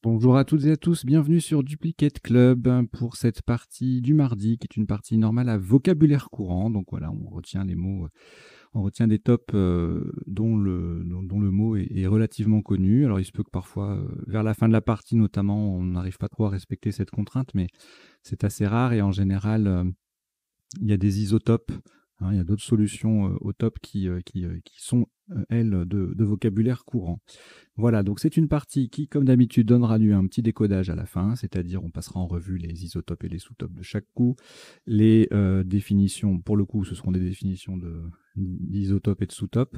Bonjour à toutes et à tous, bienvenue sur Duplicate Club pour cette partie du mardi qui est une partie normale à vocabulaire courant. Donc voilà, on retient les mots, on retient des tops dont le mot est relativement connu. Alors il se peut que parfois, vers la fin de la partie notamment, on n'arrive pas trop à respecter cette contrainte, mais c'est assez rare et en général, il y a des isotopes. Hein, il y a d'autres solutions au top qui sont, elles, de vocabulaire courant. Voilà, donc c'est une partie qui, comme d'habitude, donnera lieu à un petit décodage à la fin, c'est-à-dire on passera en revue les isotopes et les sous-topes de chaque coup. Les définitions, pour le coup, ce seront des définitions d'isotopes et de sous-topes.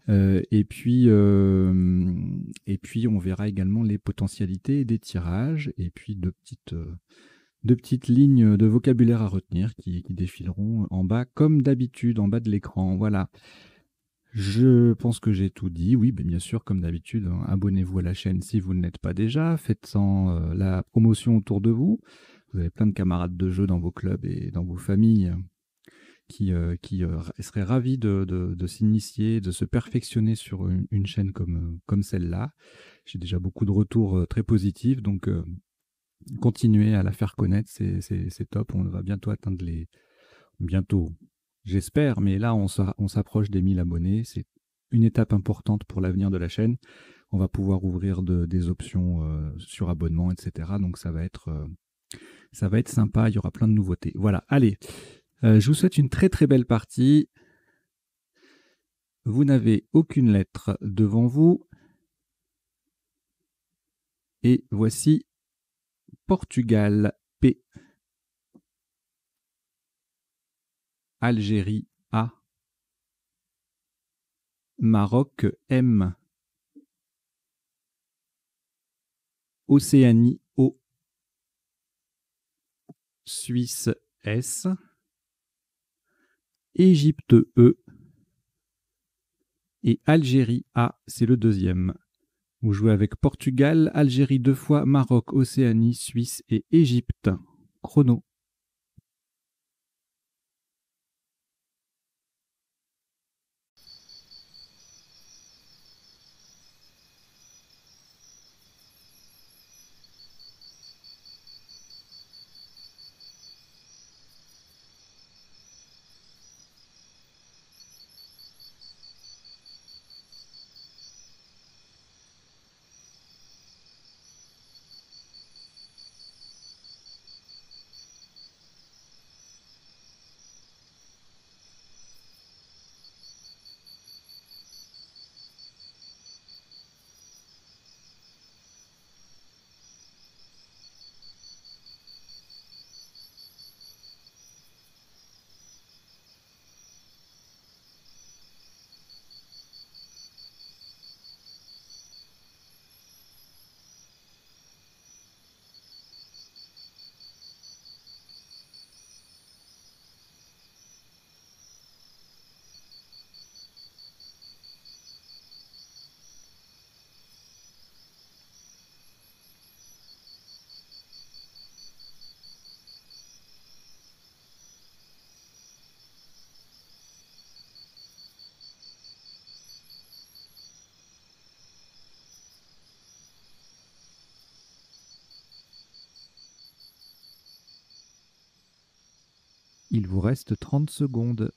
Et puis, on verra également les potentialités des tirages, et puis deux petites lignes de vocabulaire à retenir qui défileront en bas, comme d'habitude, en bas de l'écran. Voilà. Je pense que j'ai tout dit. Oui, bien sûr, comme d'habitude, hein, abonnez-vous à la chaîne si vous ne l'êtes pas déjà. Faites-en la promotion autour de vous. Vous avez plein de camarades de jeu dans vos clubs et dans vos familles qui seraient ravis de s'initier, de se perfectionner sur une chaîne comme celle-là. J'ai déjà beaucoup de retours très positifs, donc continuez à la faire connaître, c'est top. On va bientôt atteindre les... Bientôt, j'espère, mais là, on s'approche des 1000 abonnés. C'est une étape importante pour l'avenir de la chaîne. On va pouvoir ouvrir des options sur abonnement, etc. Donc, ça va être sympa. Il y aura plein de nouveautés. Voilà, allez. Je vous souhaite une très, très belle partie. Vous n'avez aucune lettre devant vous. Et voici Portugal, P. Algérie, A. Maroc, M. Océanie, O. Suisse, S. Égypte, E. Et Algérie, A, c'est le deuxième. Vous jouez avec Portugal, Algérie 2 fois, Maroc, Océanie, Suisse et Égypte. Chrono. Il vous reste 30 secondes.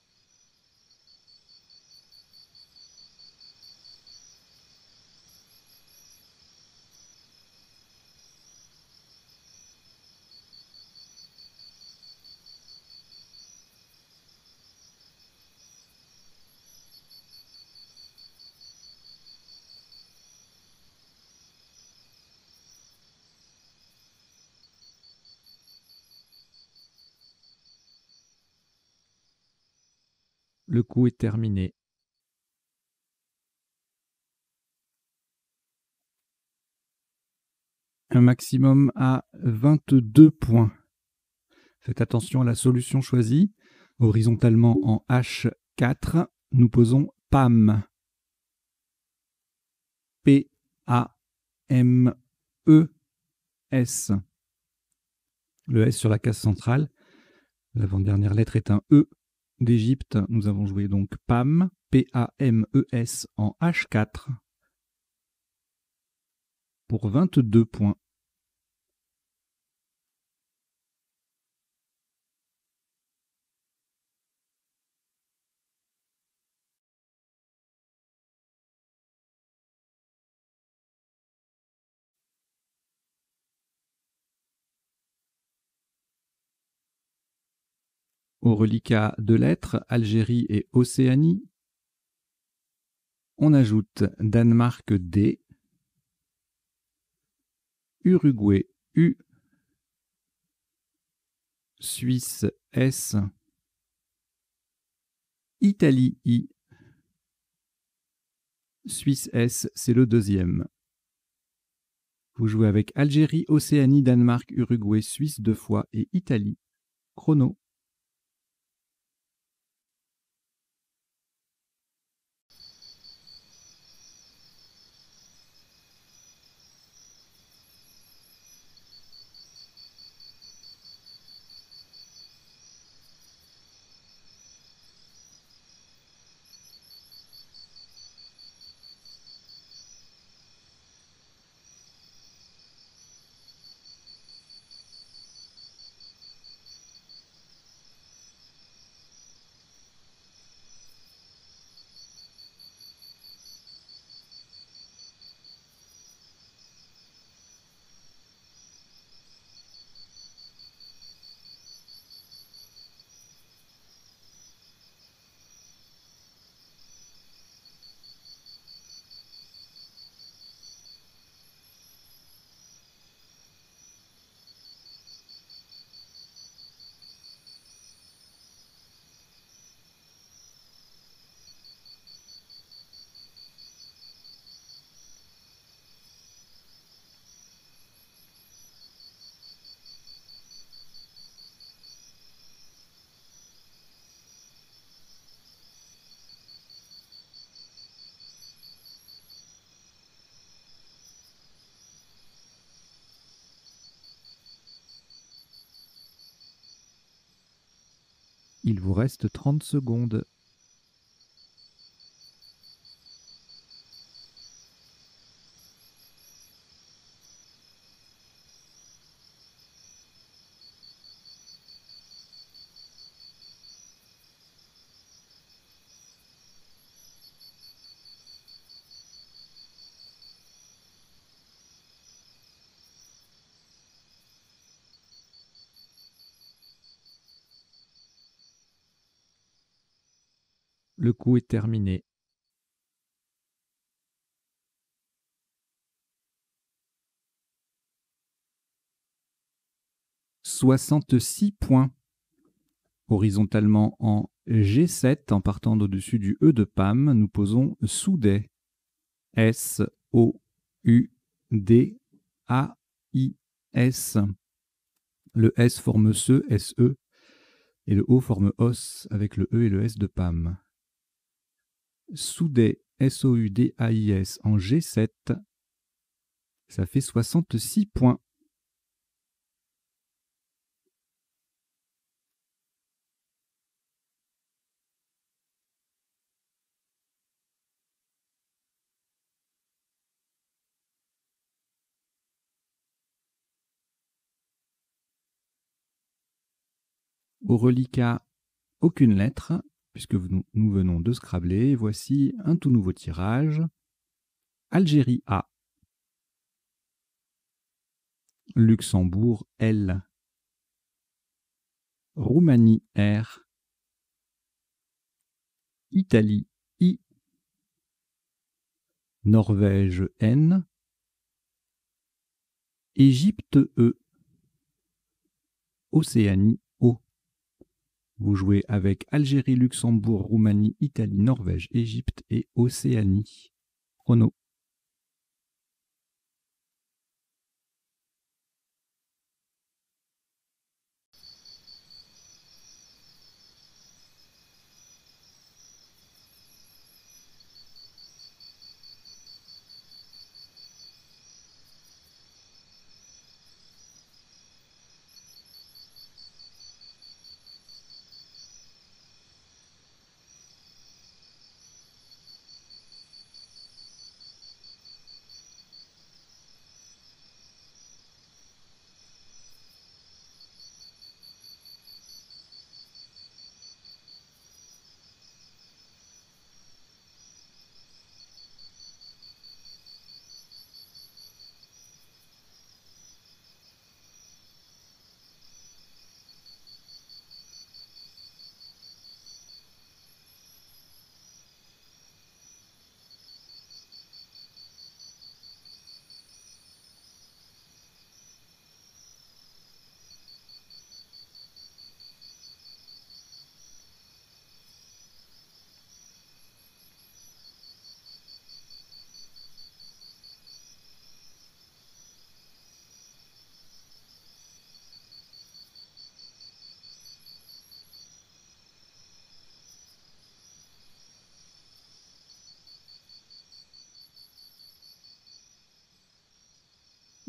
Le coup est terminé. Un maximum à 22 points. Faites attention à la solution choisie. Horizontalement en H4, nous posons PAM. P-A-M-E-S. Le S sur la case centrale. L'avant-dernière lettre est un E d'Égypte. Nous avons joué donc PAM, P-A-M-E-S en H4 pour 22 points. Au reliquat 2 lettres, Algérie et Océanie. On ajoute Danemark D, Uruguay U, Suisse S, Italie I. Suisse S, c'est le deuxième. Vous jouez avec Algérie, Océanie, Danemark, Uruguay, Suisse 2 fois et Italie. Chrono. Il vous reste 30 secondes. Le coup est terminé. « 66 points. Horizontalement en G7, en partant d'au-dessus du E de Pam, nous posons Soudet. S-O-U-D-A-I-S. Le S forme SE, S-E, et le O forme OS avec le E et le S de Pam. Soudet, S-O-U-D-A-I-S en G7, ça fait 66 points. Au reliquat, aucune lettre, puisque nous venons de scrabler. Voici un tout nouveau tirage. Algérie A. Luxembourg L. Roumanie R. Italie I. Norvège N. Égypte E. Océanie O. Vous jouez avec Algérie, Luxembourg, Roumanie, Italie, Norvège, Égypte et Océanie. Chrono.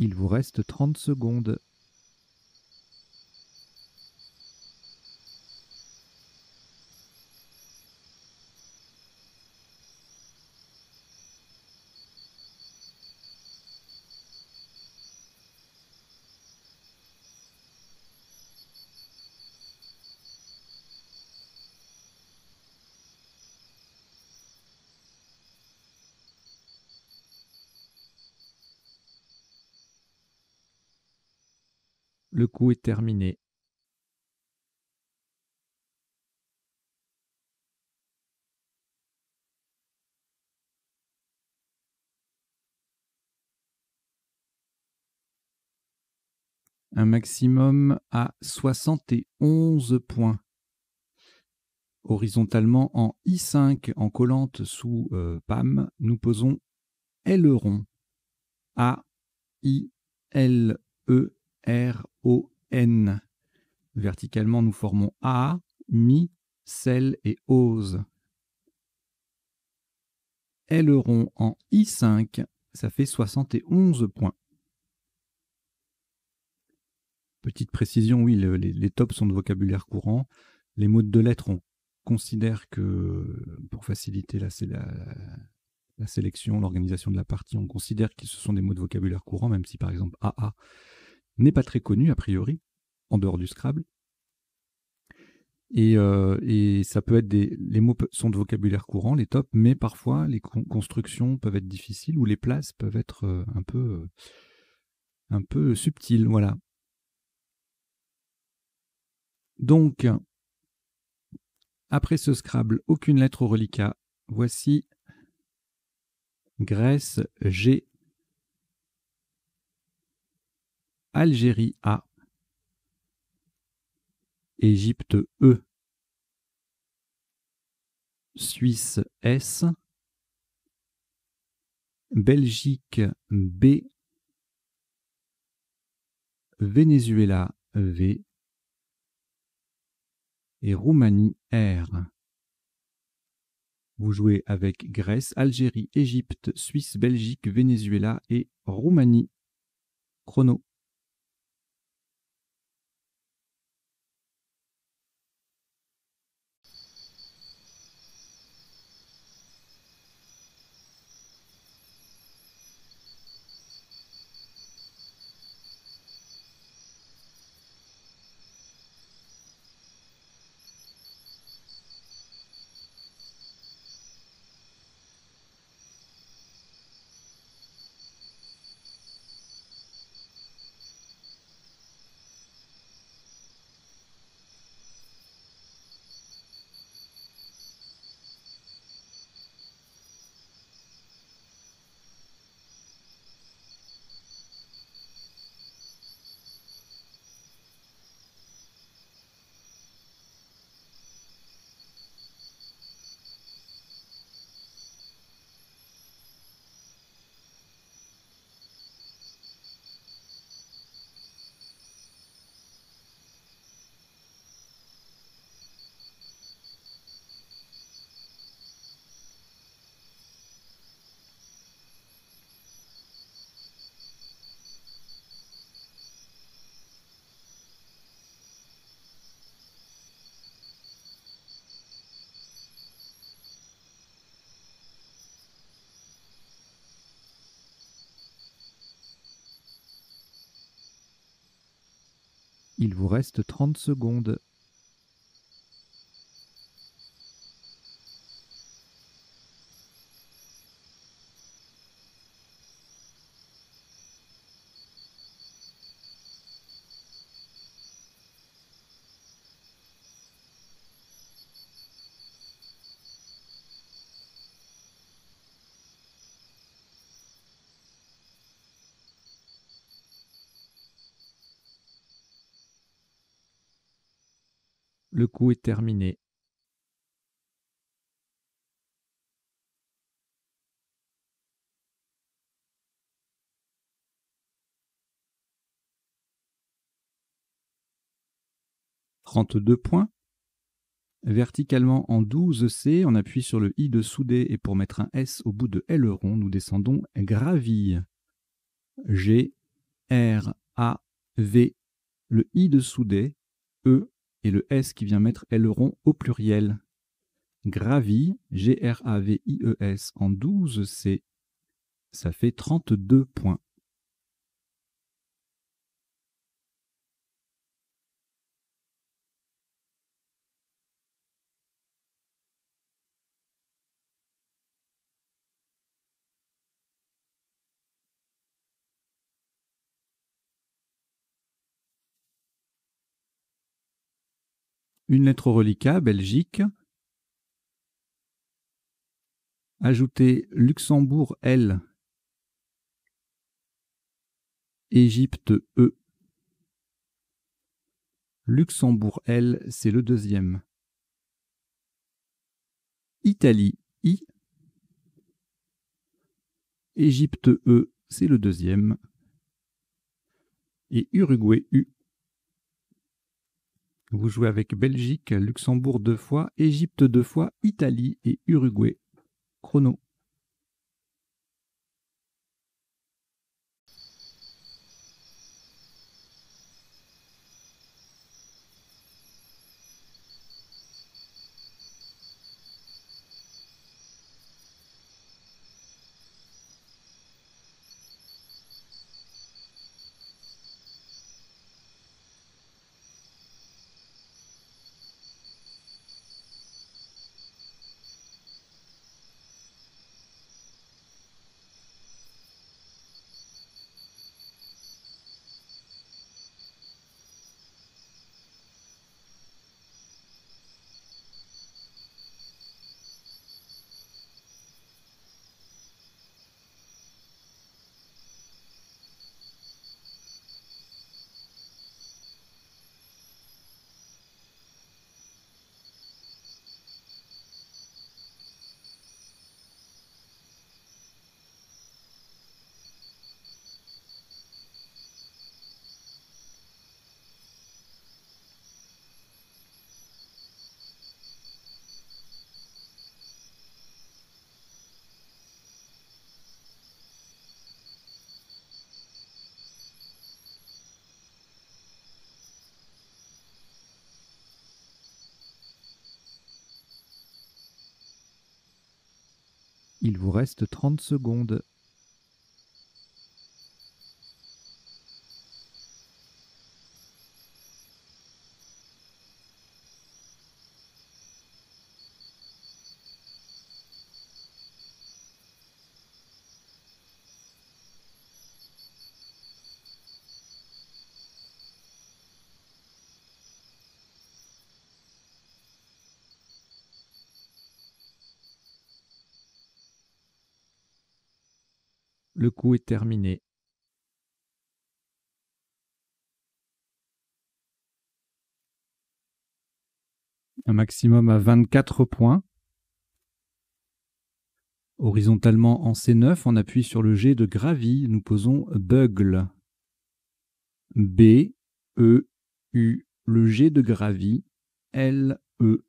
Il vous reste 30 secondes. Le coup est terminé. Un maximum à 71 points. Horizontalement en I5, en collante sous PAM, nous posons aileron. A-I-L-E-R-O-N. Verticalement, nous formons A, mi, selle et ose. Aileron en I5, ça fait 71 points. Petite précision, oui, les tops sont de vocabulaire courant. Les mots de deux lettres, on considère que, pour faciliter la sélection, l'organisation de la partie, on considère que ce sont des mots de vocabulaire courant, même si par exemple AA n'est pas très connu a priori, en dehors du Scrabble. Et ça peut être les mots sont de vocabulaire courant, les tops, mais parfois les constructions peuvent être difficiles ou les places peuvent être un peu subtiles, voilà. Donc, après ce Scrabble, aucune lettre au reliquat. Voici Grèce G, Algérie A, Égypte E, Suisse S, Belgique B, Venezuela V et Roumanie R. Vous jouez avec Grèce, Algérie, Égypte, Suisse, Belgique, Venezuela et Roumanie. Chrono. Il vous reste 30 secondes. Le coup est terminé. « 32 points. Verticalement en 12C, on appuie sur le I de soudé et pour mettre un S au bout de aileron, nous descendons graville. G, G-R-A-V, le I de soudé, E et le S qui vient mettre aileron au pluriel. Gravie, G-R-A-V-I-E-S en 12C, ça fait 32 points. Une lettre au reliquat, Belgique. Ajoutez Luxembourg L, Égypte E. Luxembourg L, c'est le deuxième. Italie I, Égypte E, c'est le deuxième. Et Uruguay U. Vous jouez avec Belgique, Luxembourg 2 fois, Égypte 2 fois, Italie et Uruguay. Chrono. Il vous reste 30 secondes. Le coup est terminé. Un maximum à 24 points. Horizontalement en C9, on appuie sur le G de gravie. Nous posons bugle. B, E, U, le G de gravie. L, E.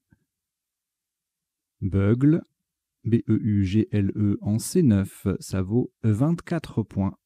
Bugle. B-E-U-G-L-E en C9, ça vaut 24 points.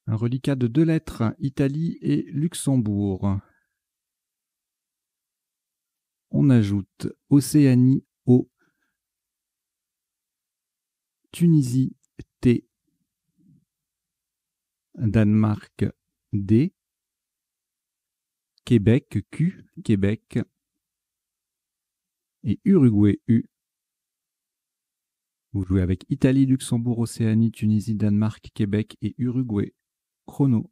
Un reliquat de 2 lettres, Italie et Luxembourg. On ajoute Océanie O, Tunisie T, Danemark D, Québec Q, Québec et Uruguay U. Vous jouez avec Italie, Luxembourg, Océanie, Tunisie, Danemark, Québec et Uruguay. Chrono.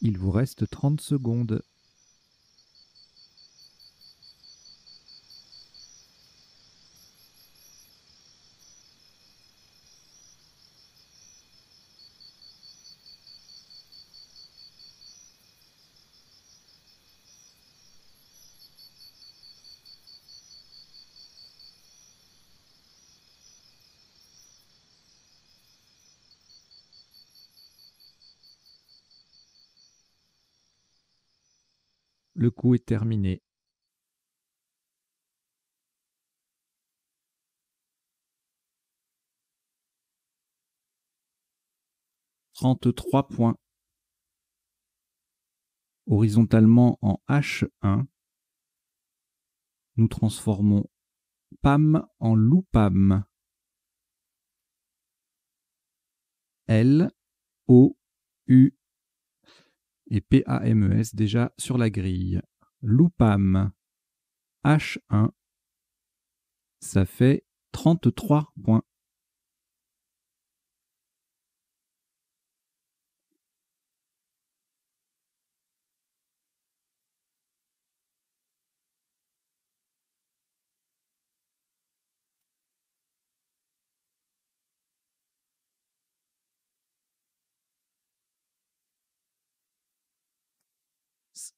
Il vous reste 30 secondes. Le coup est terminé. « 33 points. Horizontalement en H1, nous transformons PAM en loupam. L, O, U et PAMES déjà sur la grille. Loupam H1, ça fait 33 points.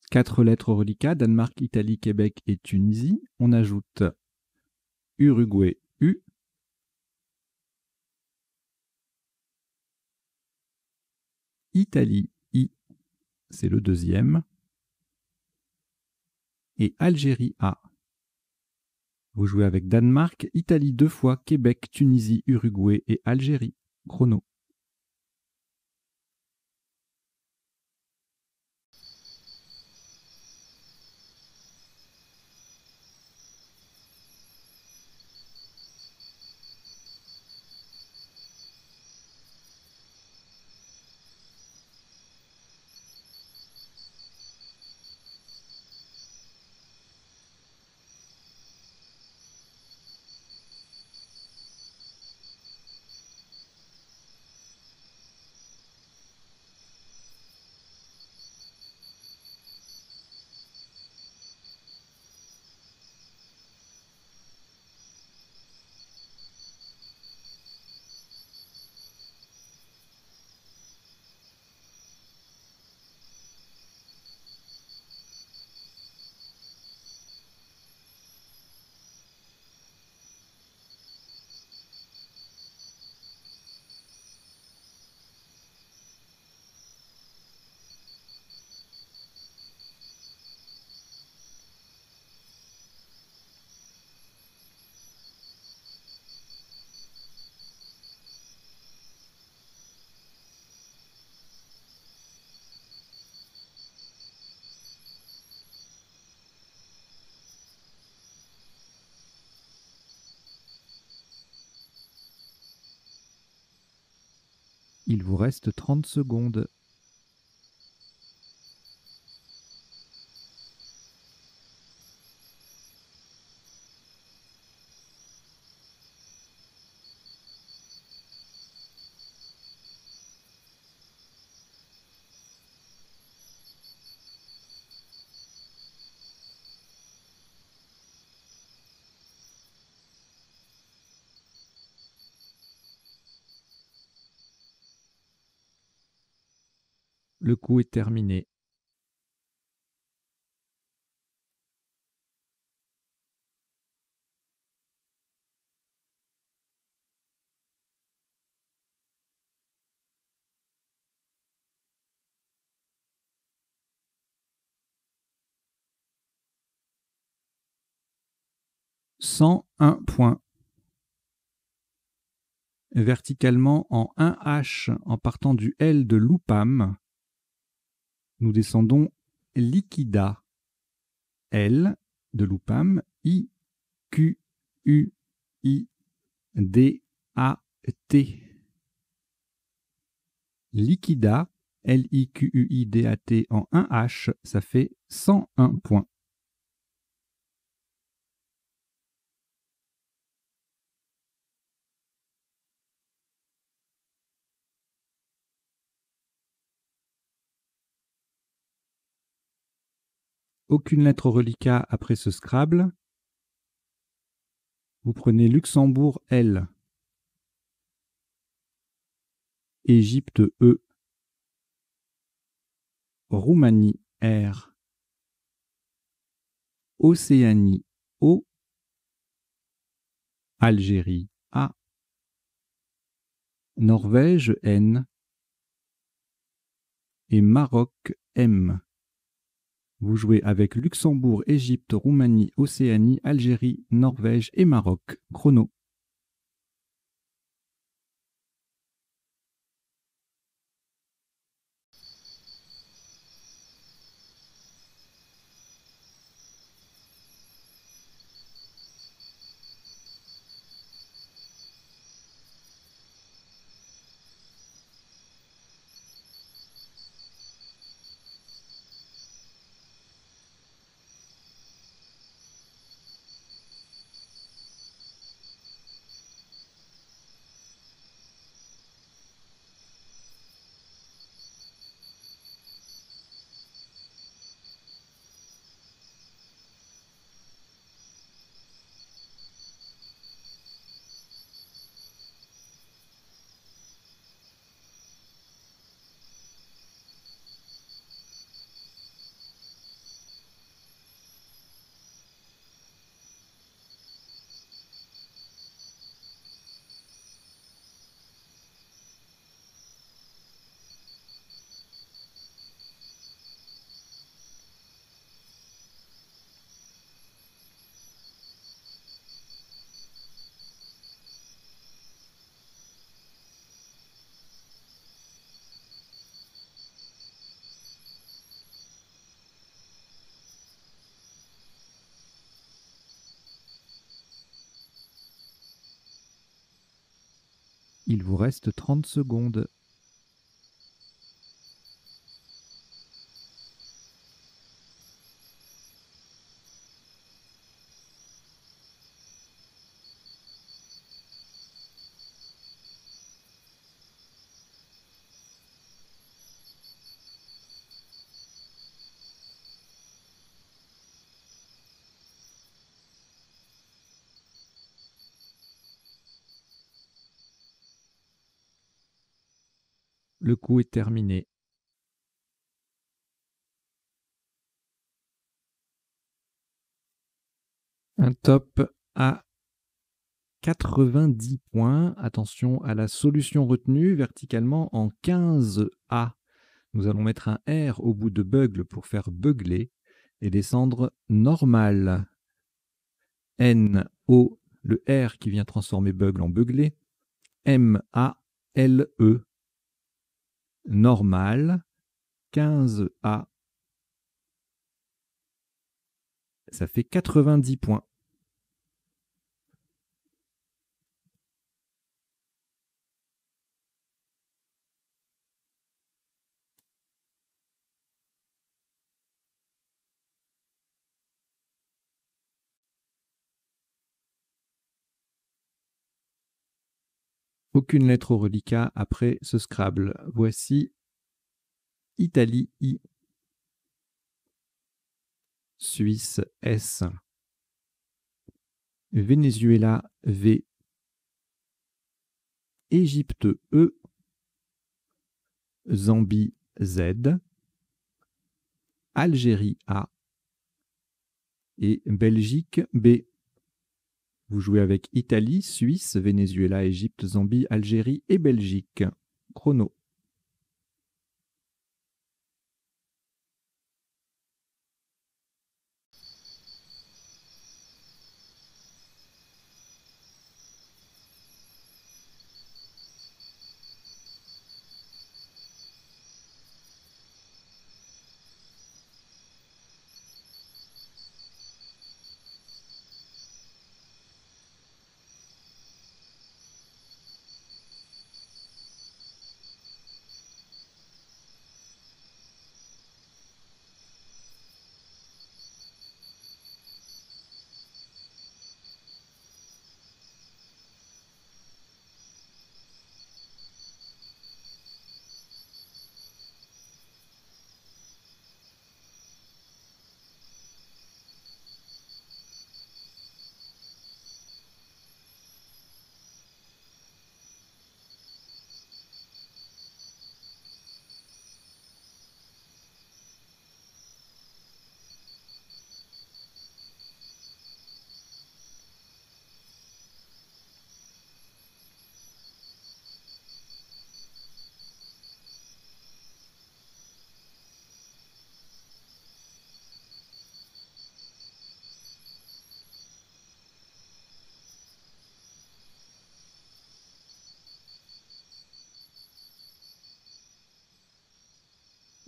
Quatre lettres au reliquat, Danemark, Italie, Québec et Tunisie. On ajoute Uruguay, U. Italie, I, c'est le deuxième. Et Algérie, A. Vous jouez avec Danemark, Italie 2 fois, Québec, Tunisie, Uruguay et Algérie. Chrono. Il vous reste 30 secondes. Le coup est terminé. « 101 points. Verticalement en 1H en partant du L de loupam, nous descendons liquida. L de loupam, I, Q, U, I, D, A, T. Liquida, L-I-Q-U-I-D-A-T en 1H, ça fait 101 points. Aucune lettre au reliquat après ce Scrabble. Vous prenez Luxembourg L, Égypte E, Roumanie R, Océanie O, Algérie A, Norvège N et Maroc M. Vous jouez avec Luxembourg, Égypte, Roumanie, Océanie, Algérie, Norvège et Maroc. Chrono. Il vous reste 30 secondes. Le coup est terminé. Un top à 90 points. Attention à la solution retenue verticalement en 15A. Nous allons mettre un R au bout de bugle pour faire beugler et descendre normal. N, O, le R qui vient transformer bugle en beugler. M, A, L, E. Normal. 15A. Ça fait 90 points. Aucune lettre au reliquat après ce Scrabble. Voici Italie I, Suisse S, Venezuela V, Égypte E, Zambie Z, Algérie A et Belgique B. Vous jouez avec Italie, Suisse, Venezuela, Égypte, Zambie, Algérie et Belgique. Chrono.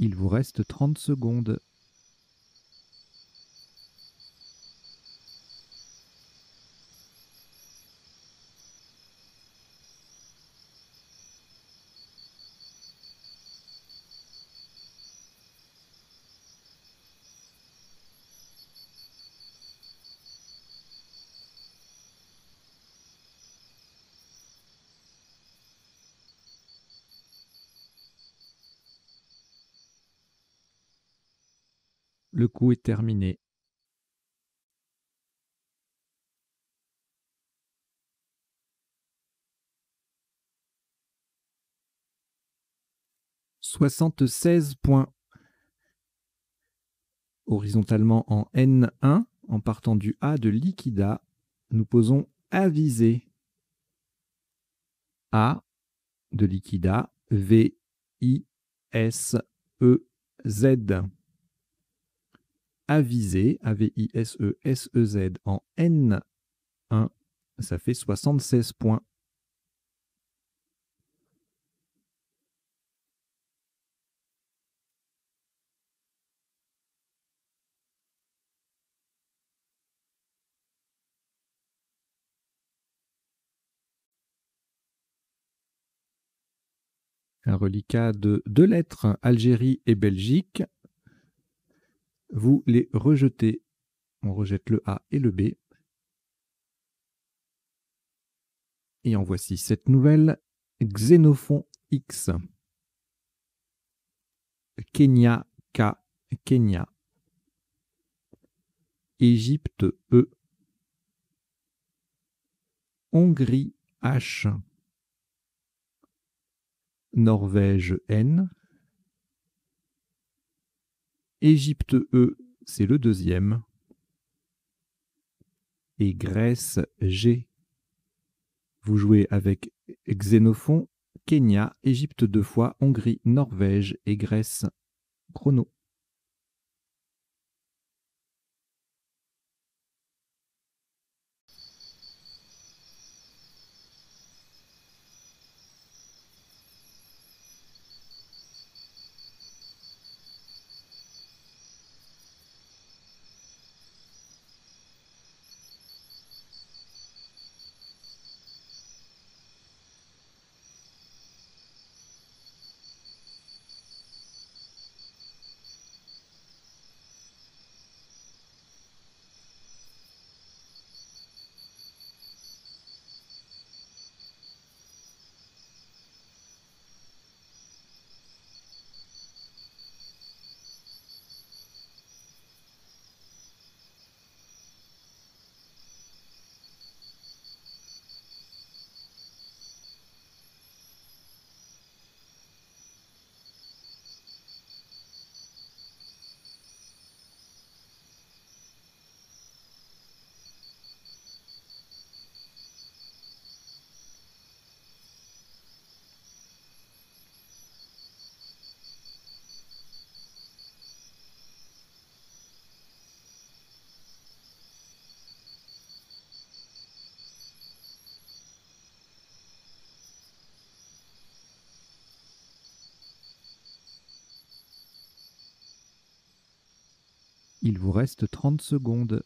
Il vous reste 30 secondes. Le coup est terminé. « 76 points. Horizontalement en N1, en partant du A de liquida, nous posons avisé. A de liquida, V, I, S, E, Z. Avisé, A-V-I-S-E, S-E-Z en N1, ça fait 76 points. Un reliquat de 2 lettres, Algérie et Belgique. Vous les rejetez. On rejette le A et le B. Et en voici cette nouvelle, Xénophon X. Kenya K, Kenya. Égypte E. Hongrie H. Norvège N. Égypte E, c'est le deuxième. Et Grèce G. Vous jouez avec Xénophon, Kenya, Égypte 2 fois, Hongrie, Norvège et Grèce. Chrono. Il vous reste 30 secondes.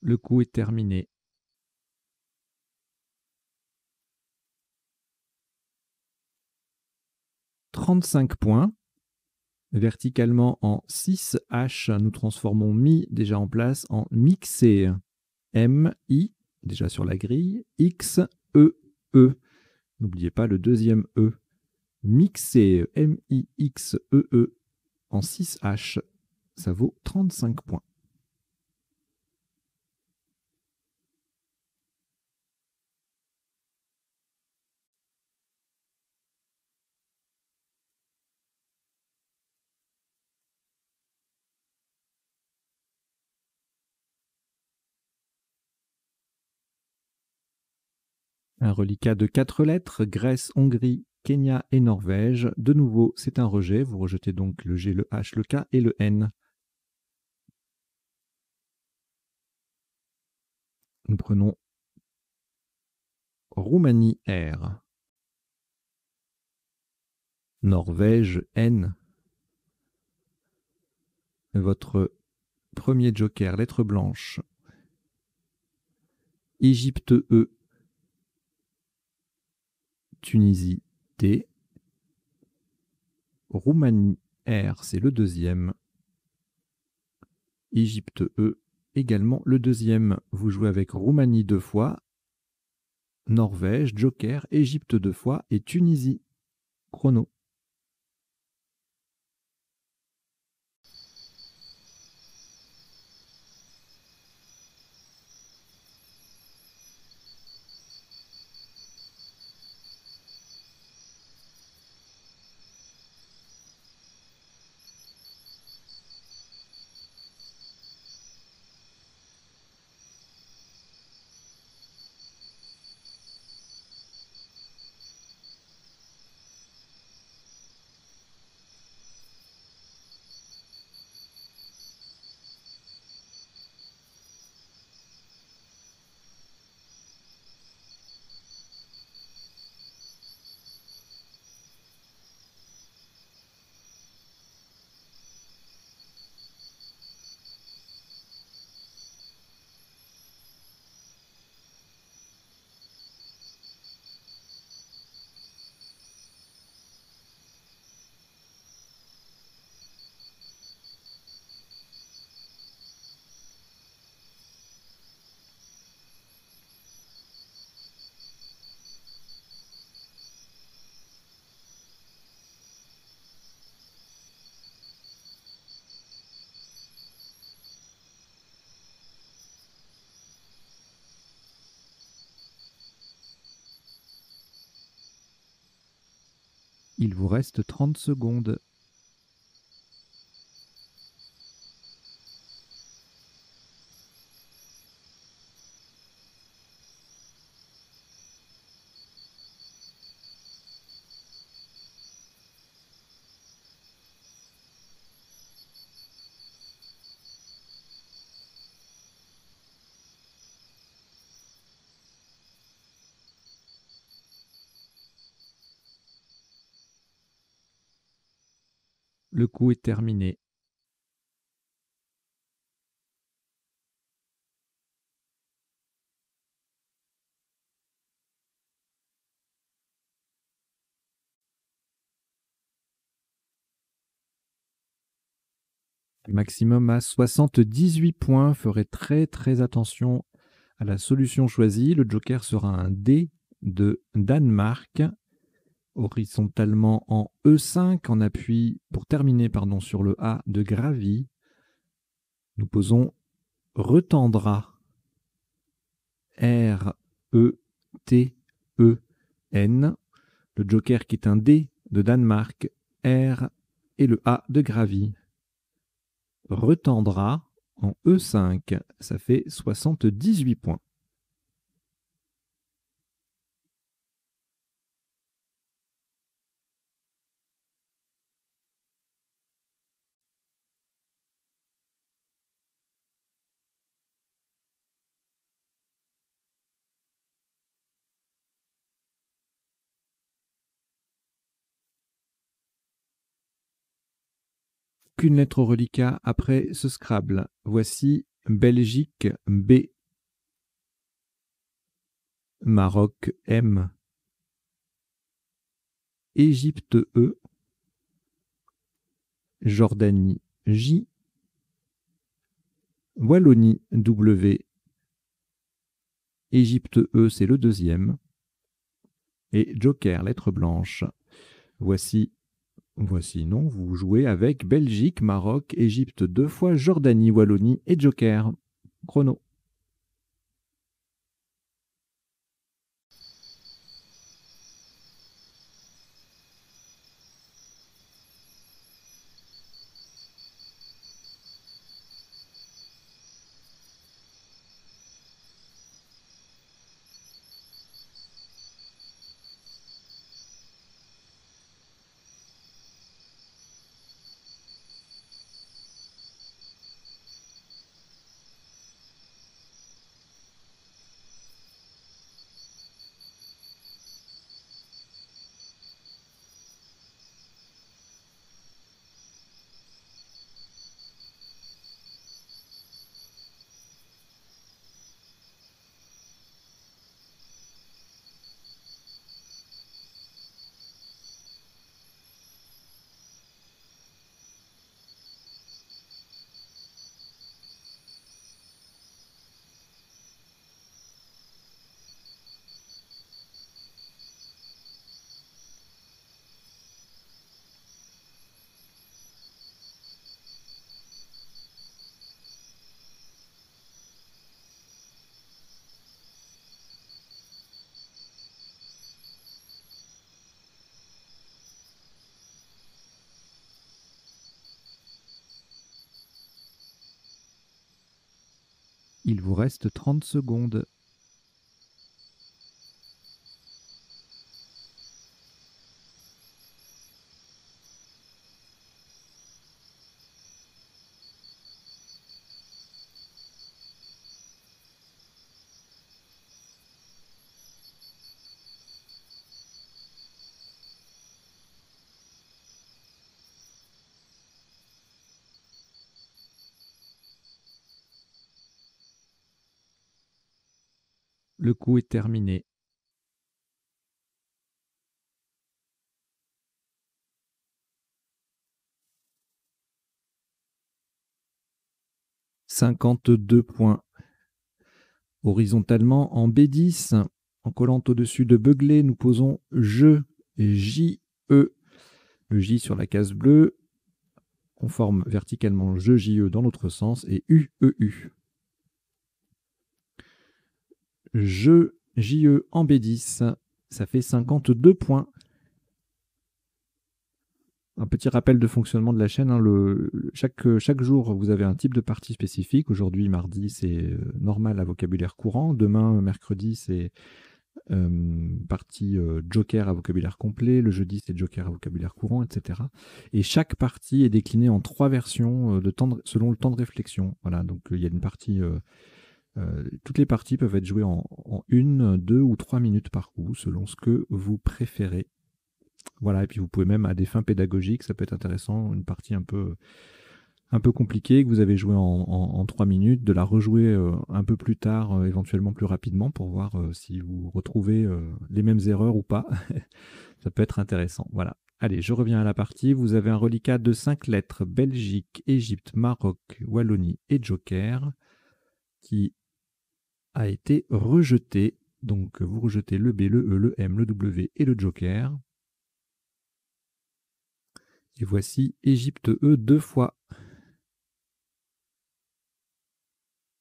Le coup est terminé. « 35 points. Verticalement en 6H, nous transformons Mi, déjà en place, en mixé. M-I, déjà sur la grille, X-E-E. N'oubliez pas le deuxième E. Mixé, M-I-X-E-E, en 6H, ça vaut 35 points. Un reliquat de 4 lettres, Grèce, Hongrie, Kenya et Norvège. De nouveau, c'est un rejet. Vous rejetez donc le G, le H, le K et le N. Nous prenons Roumanie R. Norvège N. Votre premier joker, lettre blanche. Égypte E. Tunisie T. Roumanie R, c'est le deuxième. Égypte E, également le deuxième. Vous jouez avec Roumanie 2 fois, Norvège, joker, Égypte 2 fois et Tunisie. Chrono. Il vous reste 30 secondes. Le coup est terminé. Maximum à 78 points. Ferez très attention à la solution choisie. Le joker sera un D de Danemark, horizontalement en E5, en appui pour terminer sur le A de Gravy. Nous posons retendra. R-E-T-E-N. Le joker qui est un D de Danemark, R et le A de Gravy. Retendra en E5, ça fait 78 points. Qu'une lettre au reliquat après ce Scrabble. Voici Belgique B, Maroc M, Égypte E, Jordanie J, Wallonie W, Égypte E, c'est le deuxième, et joker, lettre blanche. Voici non, vous jouez avec Belgique, Maroc, Égypte 2 fois, Jordanie, Wallonie et joker. Chrono. Il vous reste 30 secondes. Le coup est terminé. « 52 points. Horizontalement, en B10, en collant au-dessus de beugler, nous posons je, J-E. Le J sur la case bleue. On forme verticalement je, J-E dans l'autre sens et U-E-U. Je, J-E en B10, ça fait 52 points. Un petit rappel de fonctionnement de la chaîne. Hein, chaque jour, vous avez un type de partie spécifique. Aujourd'hui, mardi, c'est normal à vocabulaire courant. Demain, mercredi, c'est partie joker à vocabulaire complet. Le jeudi, c'est joker à vocabulaire courant, etc. Et chaque partie est déclinée en 3 versions selon le temps de réflexion. Voilà, donc il y a une partie... toutes les parties peuvent être jouées en 1, 2 ou 3 minutes par coup, selon ce que vous préférez. Voilà, et puis vous pouvez même, à des fins pédagogiques, ça peut être intéressant, une partie un peu compliquée que vous avez jouée en 3 minutes, de la rejouer un peu plus tard, éventuellement plus rapidement, pour voir si vous retrouvez les mêmes erreurs ou pas. Ça peut être intéressant. Voilà. Allez, je reviens à la partie. Vous avez un reliquat de 5 lettres: Belgique, Égypte, Maroc, Wallonie et Joker, qui a été rejeté. Donc vous rejetez le B, le E, le M, le W et le Joker. Et voici Égypte E 2 fois.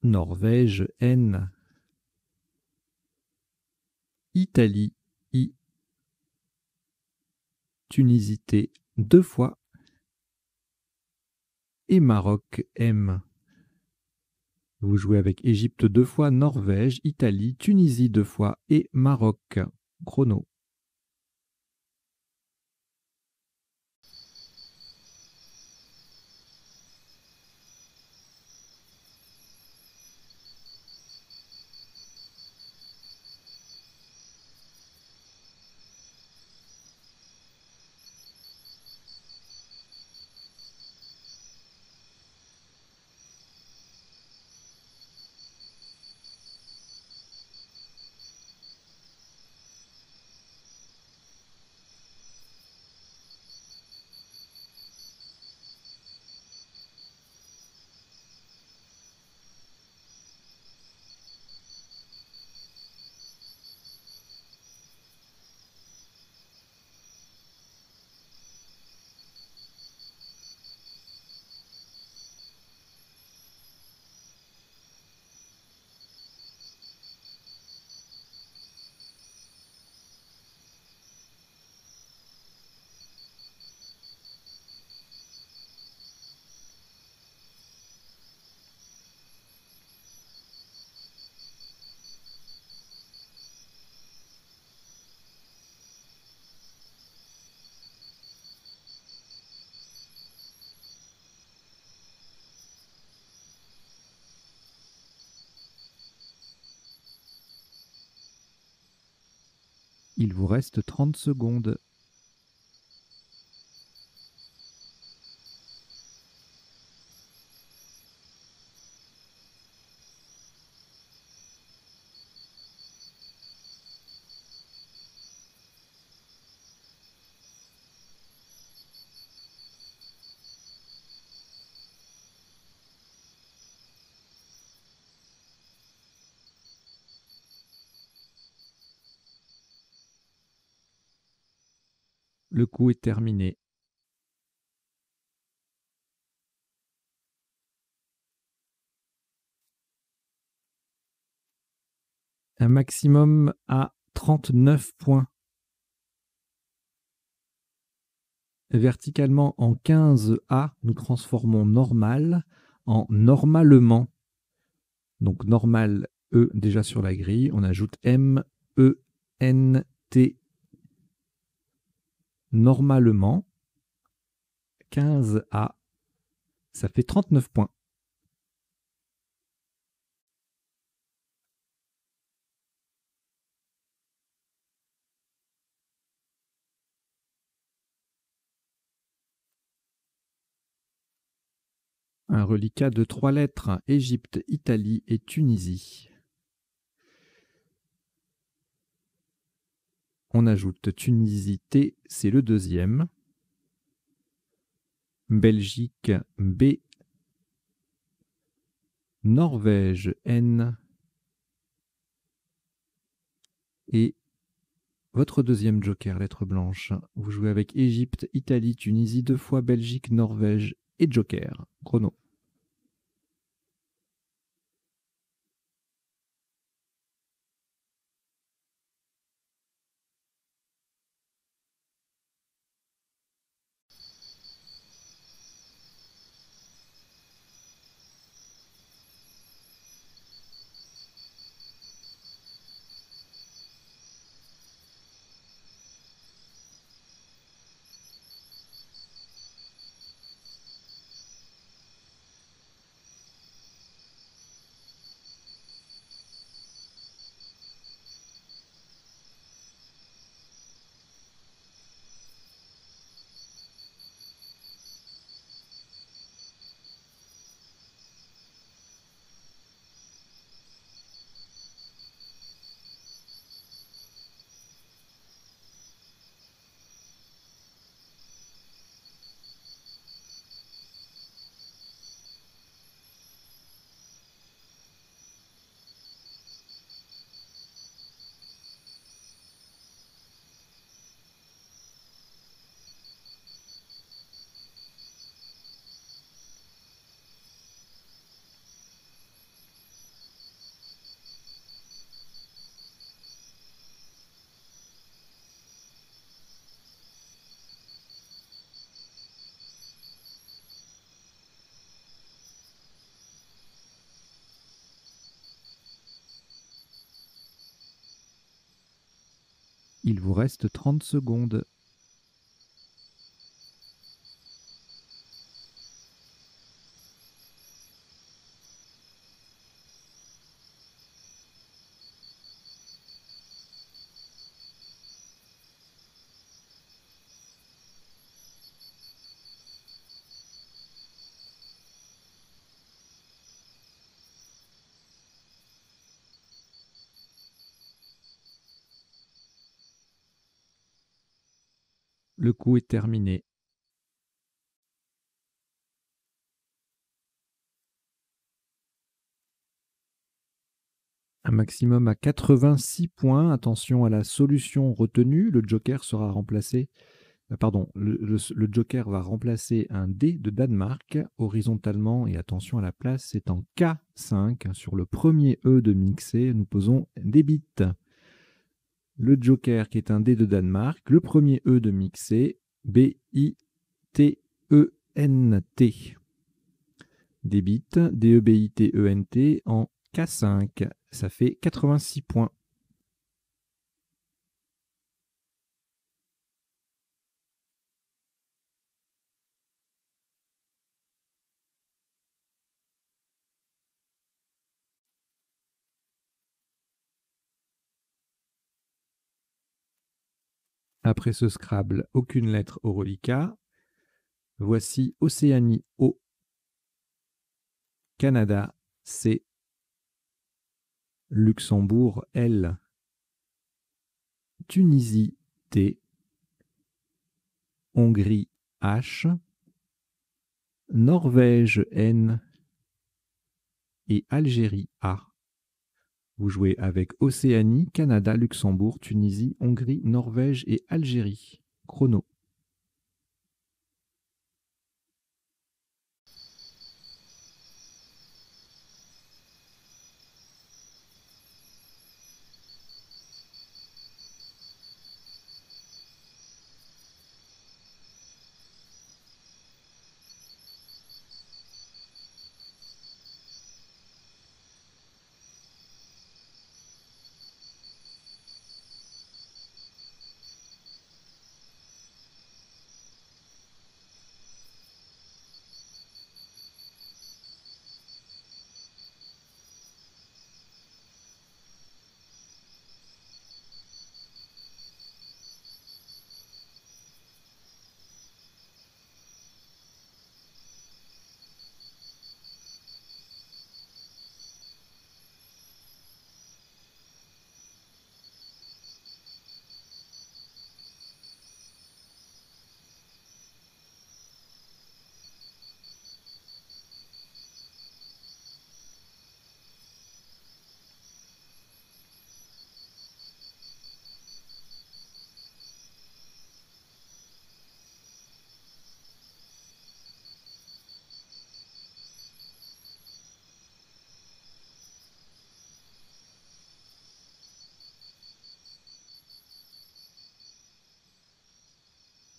Norvège N. Italie I. Tunisie T 2 fois. Et Maroc M. Vous jouez avec Égypte 2 fois, Norvège, Italie, Tunisie 2 fois et Maroc. Chrono. Il vous reste 30 secondes. Le coup est terminé. Un maximum à 39 points. Verticalement en 15A, nous transformons normal en normalement. Donc normal, E déjà sur la grille. On ajoute M, E, N, T. Normalement, 15A. Ça fait 39 points. Un reliquat de 3 lettres, Égypte, Italie et Tunisie. On ajoute Tunisie T, c'est le deuxième. Belgique B. Norvège N. Et votre deuxième joker, lettre blanche. Vous jouez avec Égypte, Italie, Tunisie, 2 fois Belgique, Norvège et joker. Chrono. Il vous reste 30 secondes. Le coup est terminé. Un maximum à 86 points. Attention à la solution retenue. Le joker sera remplacé. Pardon, le joker va remplacer un D de Danemark horizontalement. Et attention à la place, c'est en K5. Sur le premier E de mixé, nous posons des bits. Le joker qui est un D de Danemark. Le premier E de mixé, B-I-T-E-N-T. Des bits, D-E-B-I-T-E-N-T en K5. Ça fait 86 points. Après ce Scrabble, aucune lettre au reliquat. Voici Océanie O, Canada C, Luxembourg L, Tunisie T, Hongrie H, Norvège N et Algérie A. Vous jouez avec Océanie, Canada, Luxembourg, Tunisie, Hongrie, Norvège et Algérie. Chrono.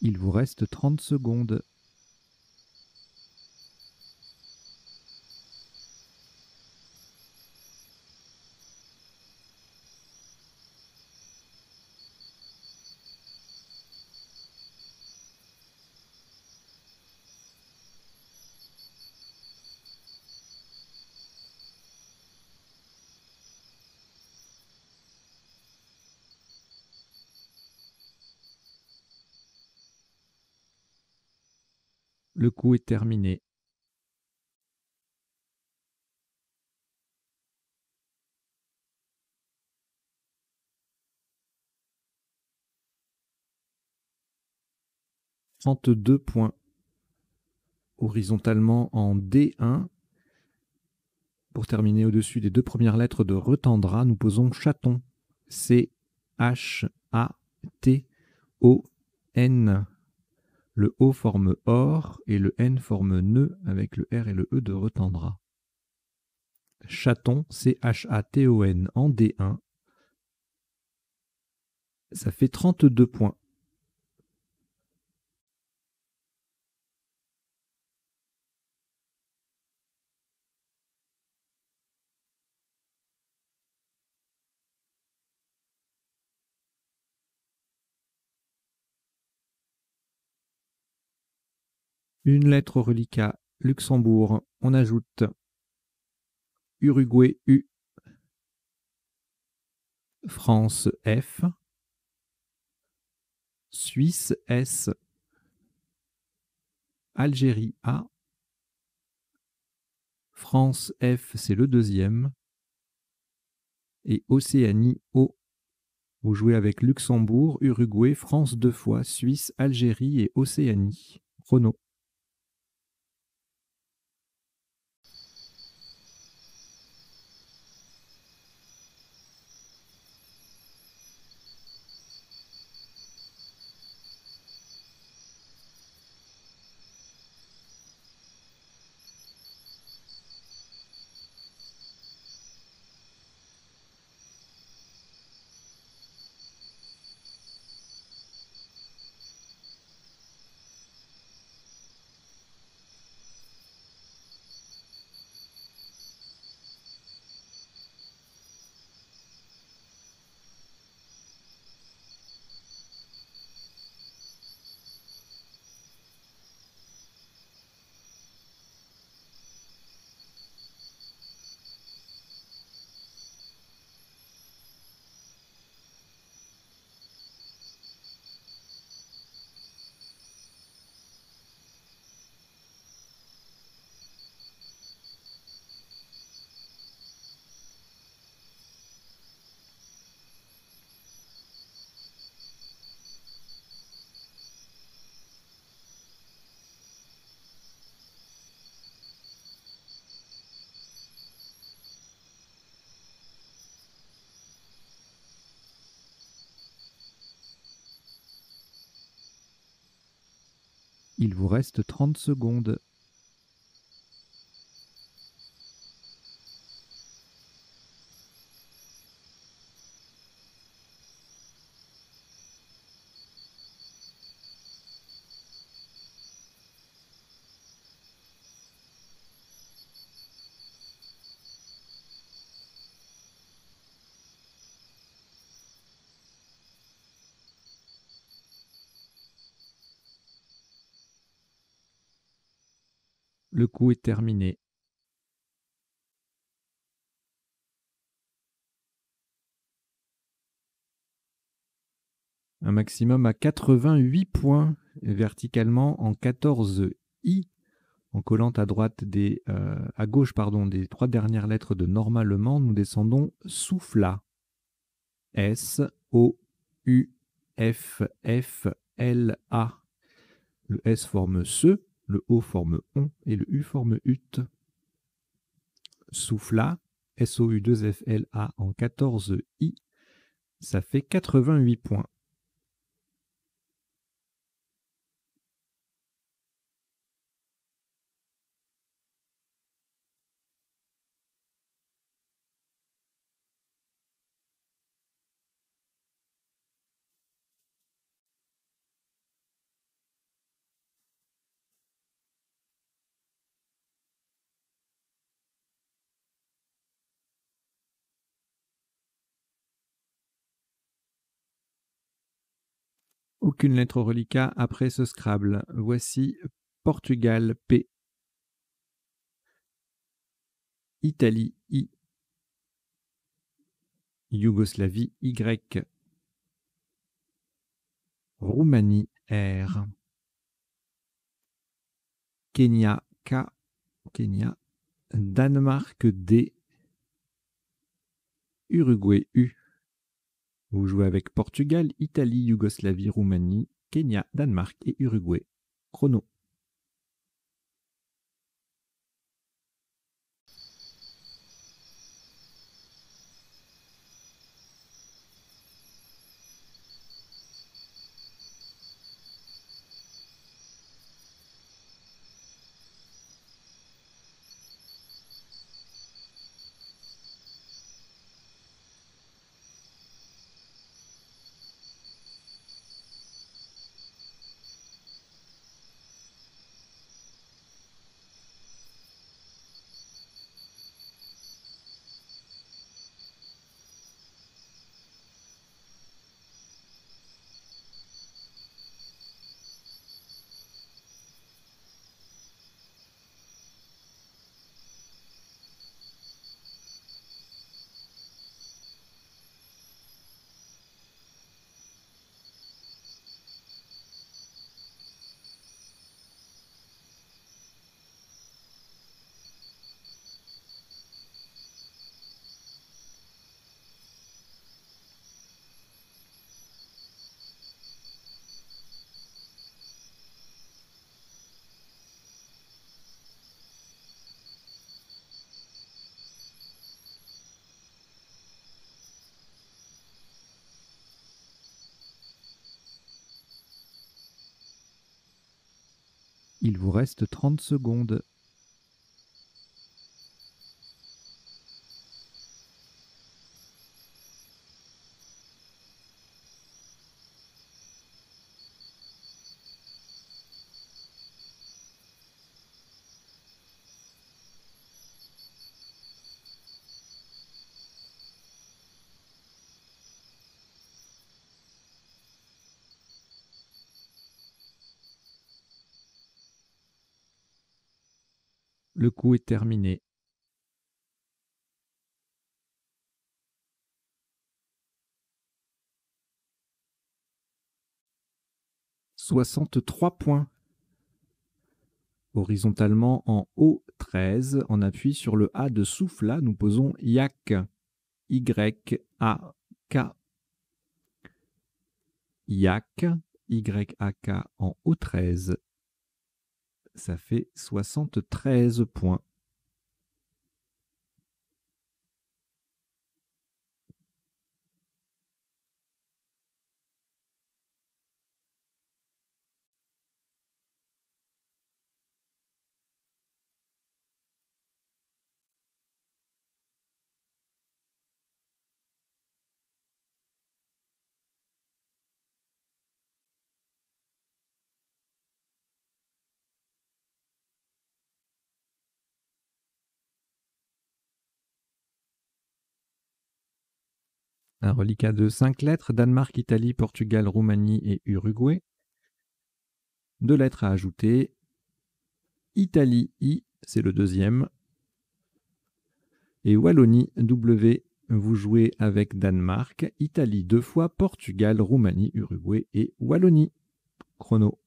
Il vous reste 30 secondes. Le coup est terminé. « 32 points. Horizontalement en D1. Pour terminer au-dessus des deux premières lettres de retendra, nous posons chaton. C-H-A-T-O-N. Le O forme or et le N forme nœud avec le R et le E de retendra. Chaton, C-H-A-T-O-N en D1. Ça fait 32 points. Une lettre au reliquat, Luxembourg, on ajoute Uruguay U, France F, Suisse S, Algérie A, France F c'est le deuxième, et Océanie O. Vous jouez avec Luxembourg, Uruguay, France deux fois, Suisse, Algérie et Océanie. Chrono. Il vous reste 30 secondes. Le coup est terminé. Un maximum à 88 points, verticalement en 14 I, en collant à droite à gauche des trois dernières lettres de normalement, nous descendons souffla. S O U F F L A. Le S forme se, le O forme on et le U forme ut. Souffla, S-O-U-2-F-L-A en 14 I, ça fait 88 points. Aucune lettre au reliquat après ce Scrabble. Voici Portugal P, Italie I, Yougoslavie Y, Roumanie R, Kenya K, Kenya, Danemark D, Uruguay U. Vous jouez avec Portugal, Italie, Yougoslavie, Roumanie, Kenya, Danemark et Uruguay. Chrono. Il vous reste 30 secondes. Le coup est terminé. « 63 points. Horizontalement en O13, on appuie sur le A de Soufla, nous posons YAK. Y-A-K. YAK, Y-A-K en O13. Ça fait 73 points. Un reliquat de 5 lettres, Danemark, Italie, Portugal, Roumanie et Uruguay. 2 lettres à ajouter. Italie, I, c'est le deuxième. Et Wallonie, W. Vous jouez avec Danemark, Italie 2 fois, Portugal, Roumanie, Uruguay et Wallonie. Chrono.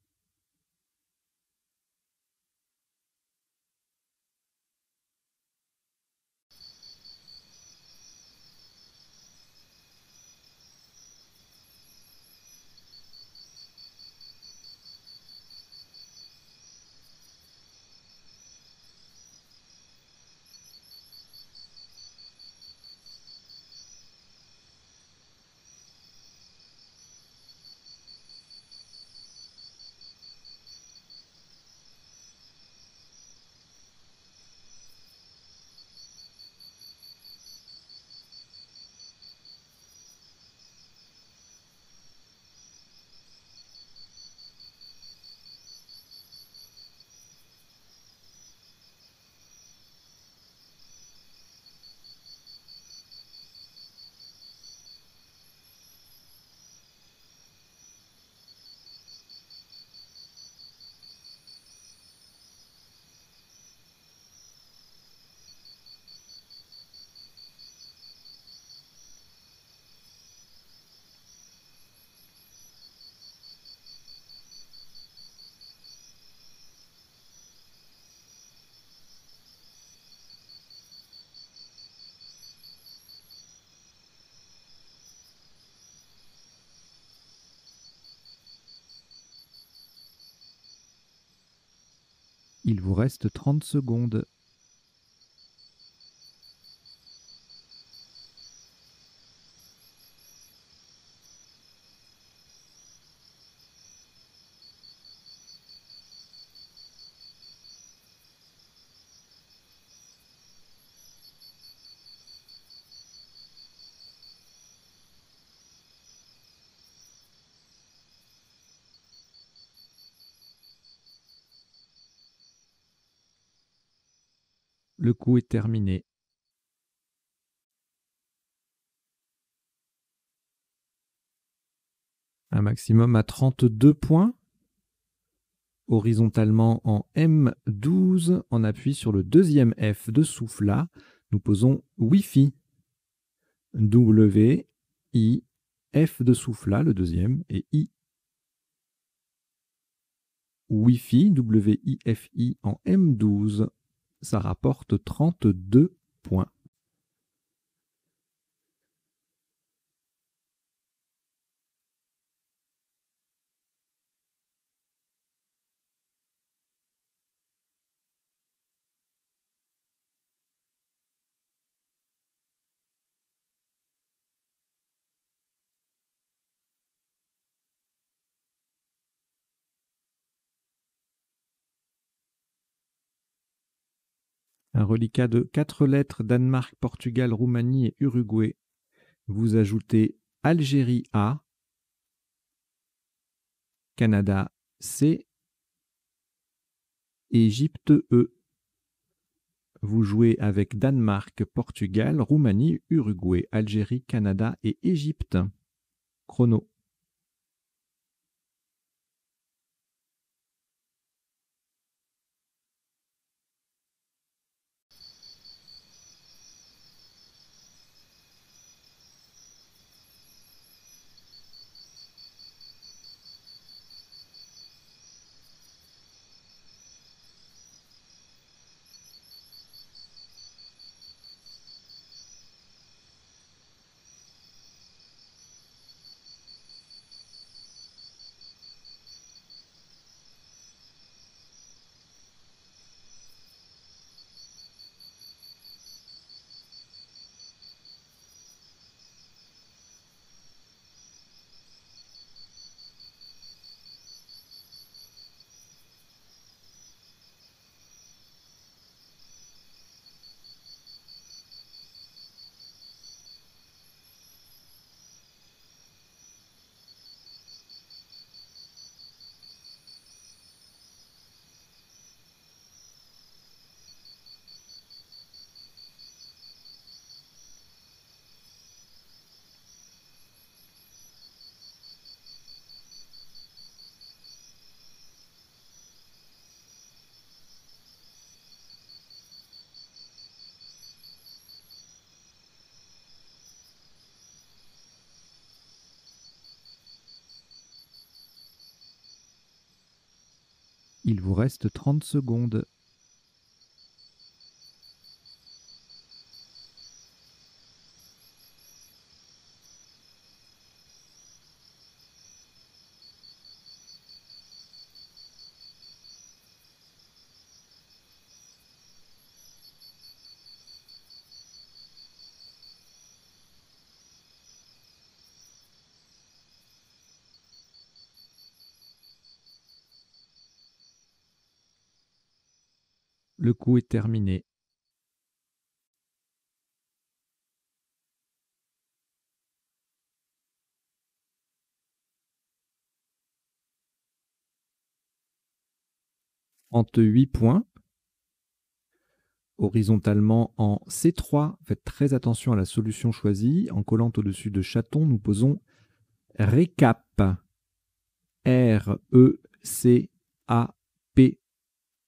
Il vous reste 30 secondes. Le coup est terminé. Un maximum à 32 points. Horizontalement en M12, on appuie sur le deuxième F de Soufla. Nous posons Wi-Fi. W, I, F de Soufla, le deuxième, et I. Wi-Fi, W-I-F-I en M12. Ça rapporte 32 points. Un reliquat de 4 lettres, Danemark, Portugal, Roumanie et Uruguay. Vous ajoutez Algérie A, Canada C, Égypte E. Vous jouez avec Danemark, Portugal, Roumanie, Uruguay, Algérie, Canada et Égypte. Chrono. Il vous reste 30 secondes. Le coup est terminé. En 8 points. Horizontalement en C3, faites très attention à la solution choisie. En collant au-dessus de chaton, nous posons récap. R-E-C-A-P.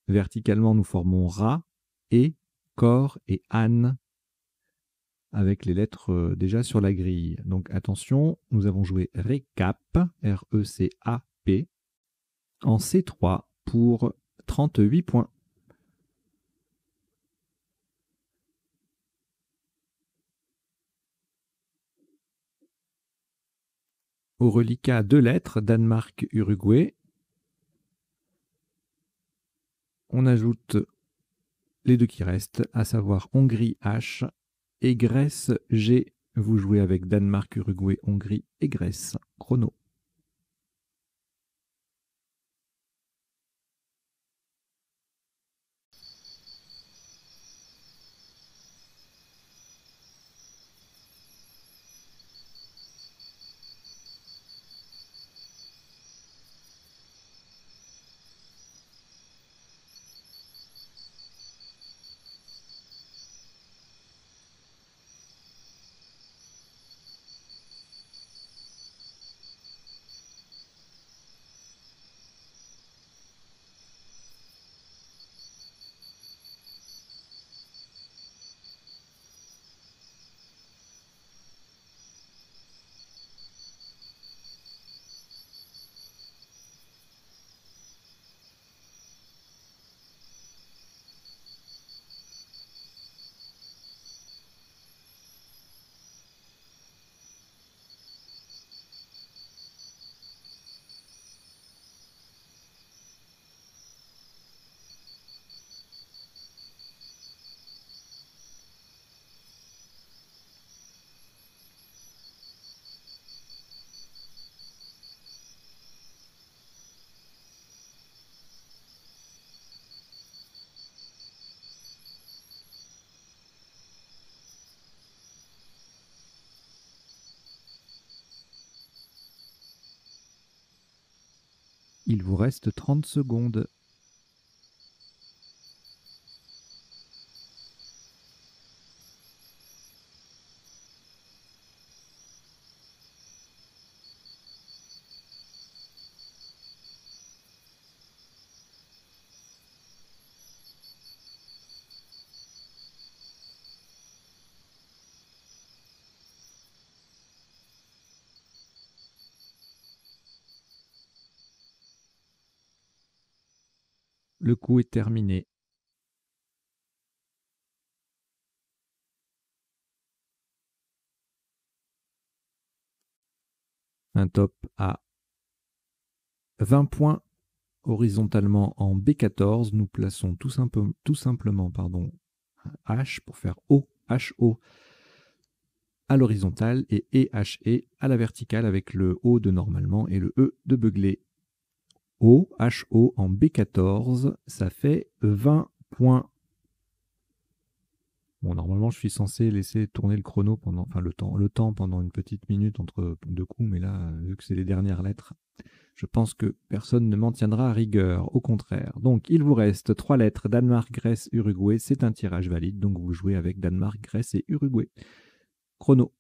Verticalement, nous formons Ra, et, Cor et Anne, avec les lettres déjà sur la grille. Donc attention, nous avons joué récap, R-E-C-A-P, en C3 pour 38 points. Au reliquat 2 lettres, Danemark, Uruguay. On ajoute les deux qui restent, à savoir Hongrie H et Grèce G. Vous jouez avec Danemark, Uruguay, Hongrie et Grèce. Chrono. Il vous reste 30 secondes. Le coup est terminé. Un top à 20 points horizontalement en B14. Nous plaçons tout simplement H pour faire O, HO à l'horizontale et EHE à la verticale avec le O de normalement et le E de beugler. O, HO en B14, ça fait 20 points. Bon, normalement, je suis censé laisser tourner le chrono pendant, enfin le temps pendant une petite minute entre deux coups, mais là, vu que c'est les dernières lettres, je pense que personne ne m'en tiendra à rigueur, au contraire. Donc, il vous reste 3 lettres, Danemark, Grèce, Uruguay. C'est un tirage valide, donc vous jouez avec Danemark, Grèce et Uruguay. Chrono.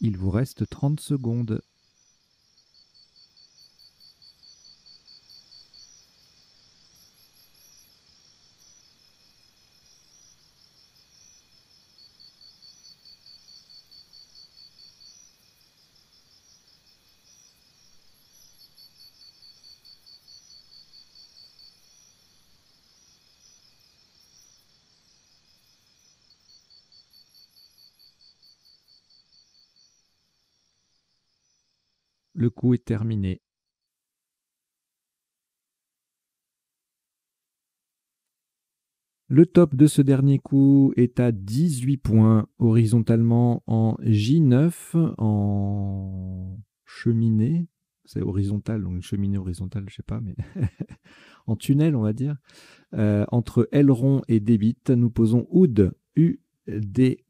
Il vous reste 30 secondes. le coup est terminé. Le top de ce dernier coup est à 18 points, horizontalement en J9, en cheminée. C'est horizontal, donc une cheminée horizontale, je sais pas, mais en tunnel, on va dire. Entre aileron et débit, nous posons oud, U-D.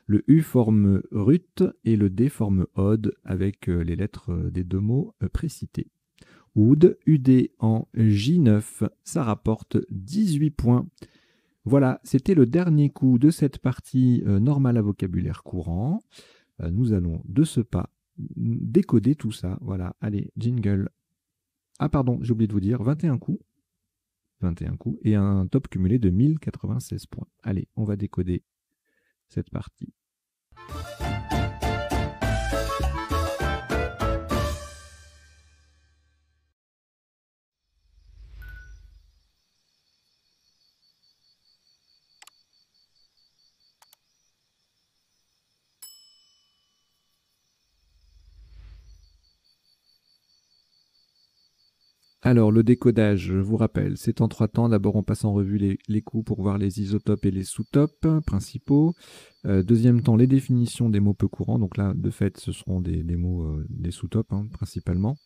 Le U forme rut et le D forme ode avec les lettres des deux mots précités. Oud, UD en J9, ça rapporte 18 points. Voilà, c'était le dernier coup de cette partie normale à vocabulaire courant. Nous allons de ce pas décoder tout ça. Voilà, allez, jingle. Ah pardon, j'ai oublié de vous dire, 21 coups. 21 coups et un top cumulé de 1096 points. Allez, on va décoder cette partie. Alors, le décodage, je vous rappelle, c'est en 3 temps. D'abord, on passe en revue les coups pour voir les isotopes et les sous-topes principaux. Deuxième temps, les définitions des mots peu courants. Donc là, de fait, ce seront des mots, des sous-topes principalement.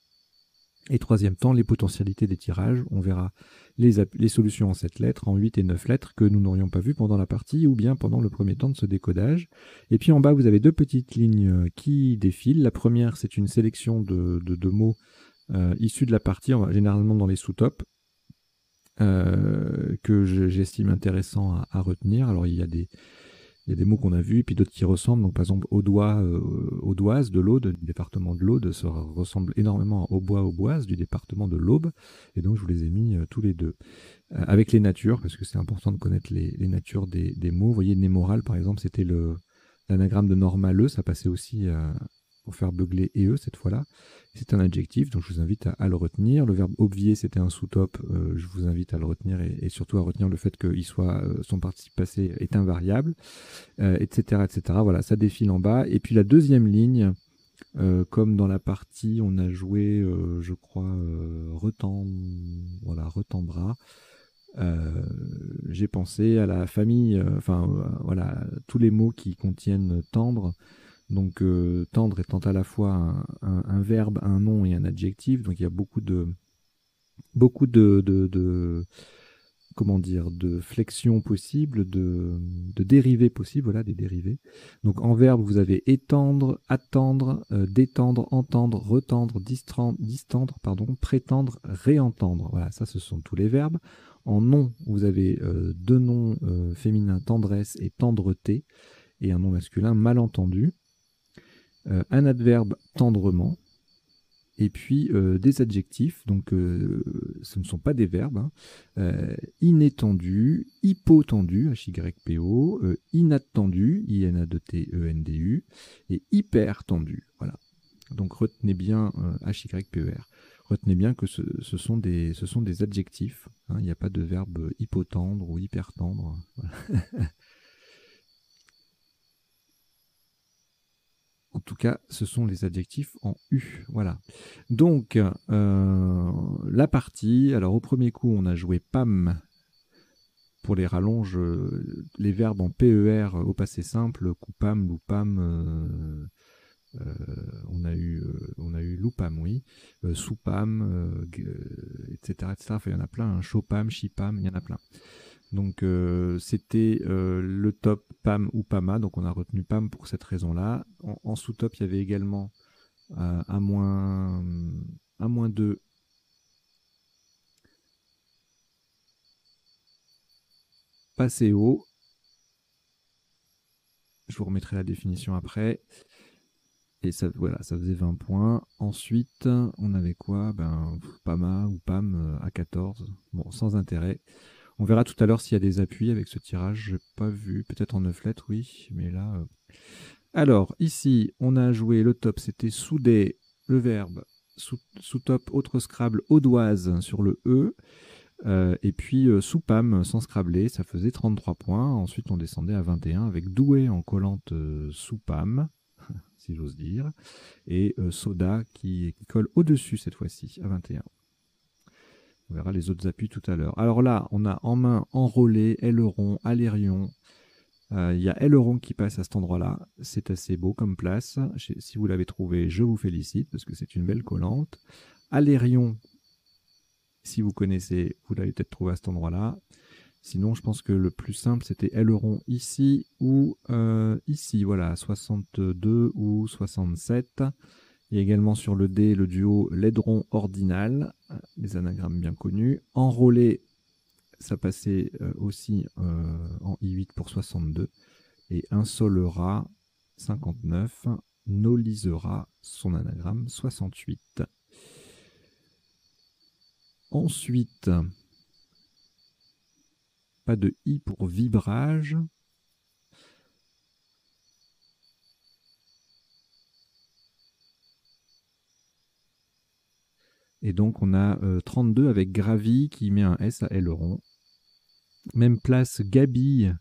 Et troisième temps, les potentialités des tirages. On verra les solutions en 7 lettres, en 8 et 9 lettres que nous n'aurions pas vues pendant la partie ou bien pendant le premier temps de ce décodage. Et puis en bas, vous avez deux petites lignes qui défilent. La première, c'est une sélection de mots issus de la partie, généralement dans les sous-topes, que j'estime intéressant à retenir. Alors il y a des mots qu'on a vus, et puis d'autres qui ressemblent. Donc par exemple, Audoise de l'Aude, du département de l'Aude, ça ressemble énormément à Aubois du département de l'Aube. Et donc je vous les ai mis tous les deux. Avec les natures, parce que c'est important de connaître les natures des mots. Vous voyez, némoral par exemple, c'était l'anagramme de normaleux, ça passait aussi pour faire beugler et cette fois-là. C'est un adjectif, donc je vous invite à le retenir. Le verbe obvier, c'était un sous-top, je vous invite à le retenir et surtout à retenir le fait qu'il soit, son participe passé est invariable, etc., etc. Voilà, ça défile en bas. Et puis la deuxième ligne, comme dans la partie, on a joué, je crois, retendra. J'ai pensé à la famille, voilà, tous les mots qui contiennent tendre. Donc tendre étant à la fois un verbe, un nom et un adjectif. Donc il y a beaucoup de comment dire, de flexions possibles, de dérivés possibles, voilà, des dérivés. Donc en verbe, vous avez étendre, attendre, détendre, entendre, retendre, distendre, pardon, prétendre, réentendre. Voilà, ça ce sont tous les verbes. En nom, vous avez deux noms féminins, tendresse et tendreté, et un nom masculin, malentendu. Un adverbe, tendrement. Et puis des adjectifs, donc ce ne sont pas des verbes, inétendu, hypotendu, H-Y-P-O, inattendu, I-N-A-T-E-N-D-U, et hypertendu. Voilà. Donc retenez bien H-Y-P-E-R. Retenez bien que ce sont des adjectifs. Il n'y a pas de verbe hypotendre ou hypertendre. Voilà. En tout cas, ce sont les adjectifs en U. Voilà. Donc, la partie. Alors, au premier coup, on a joué PAM pour les rallonges, les verbes en PER au passé simple, coupam, loupam. On a eu loupam, oui, soupam, etc., etc. Enfin, il y en a plein. Chopam, chipam, il y en a plein. Donc c'était le top PAM ou PAMA, donc on a retenu PAM pour cette raison-là. En sous-top, il y avait également un moins 2. Passé haut. Je vous remettrai la définition après. Et ça, voilà, ça faisait 20 points. Ensuite, on avait quoi? PAMA ou PAM à 14. Bon, sans intérêt. On verra tout à l'heure s'il y a des appuis avec ce tirage. Je n'ai pas vu. Peut-être en 9 lettres, oui. Mais là... Alors, ici, on a joué le top. C'était souder, le verbe. Sous-top, autre Scrabble, audoise sur le E. Et puis soupam sans scrabler, ça faisait 33 points. Ensuite, on descendait à 21 avec doué en collante soupam. si j'ose dire. Et soda qui colle au-dessus cette fois-ci, à 21. On verra les autres appuis tout à l'heure. Alors là, on a en main enrôlé, aileron, alérion. Il y a aileron qui passe à cet endroit-là. C'est assez beau comme place. Si vous l'avez trouvé, je vous félicite parce que c'est une belle collante. Alérion, si vous connaissez, vous l'avez peut-être trouvé à cet endroit-là. Sinon, je pense que le plus simple, c'était aileron ici ou ici. Voilà, 62 ou 67. Il y a également sur le D le duo l'aileron ordinal, les anagrammes bien connus. Enrôlé, ça passait aussi en I8 pour 62. Et insolera 59, nolisera son anagramme 68. Ensuite, pas de I pour vibrage. Et donc on a 32 avec Gravi qui met un S à aileron. Même place Gabi,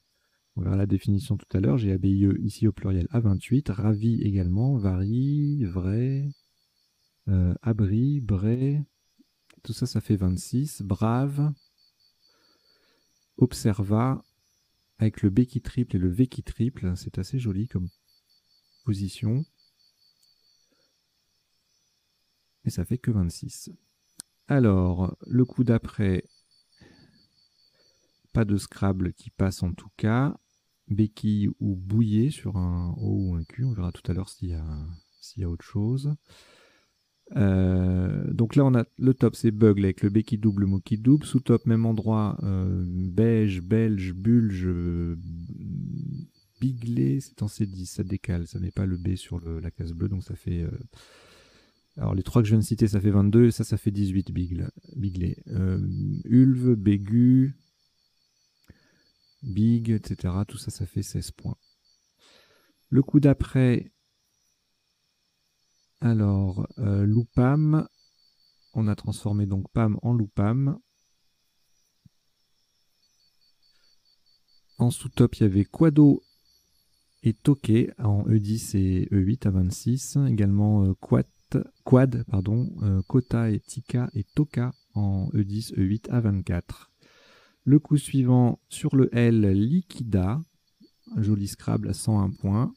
on verra la définition tout à l'heure, j'ai ABIE ici au pluriel à 28, Ravi également, Varie, Vrai, Abri, Bray, tout ça, ça fait 26, Brave, Observa, avec le B qui triple et le V qui triple, c'est assez joli comme position. Et ça fait que 26. Alors, le coup d'après, pas de Scrabble qui passe en tout cas. Béquille ou bouillé sur un O ou un Q, on verra tout à l'heure s'il y a autre chose. Donc là, on a le top, c'est Bugle avec le B qui double, le mot qui double. Sous-top, même endroit, beige, belge, bulge, biglé, c'est en C10, ça décale, ça met pas le B sur la case bleue, donc ça fait... alors les trois que je viens de citer, ça fait 22, et ça fait 18 biglé. Ulve, bégu, big, etc. Tout ça, ça fait 16 points. Le coup d'après, alors, loupam, on a transformé donc pam en loupam. En sous-top, il y avait quado et toqué en E10 et E8 à 26. Également quad, kota et tika et toka en E10, E8 à 24. Le coup suivant, sur le L, liquida, un joli Scrabble à 101 points.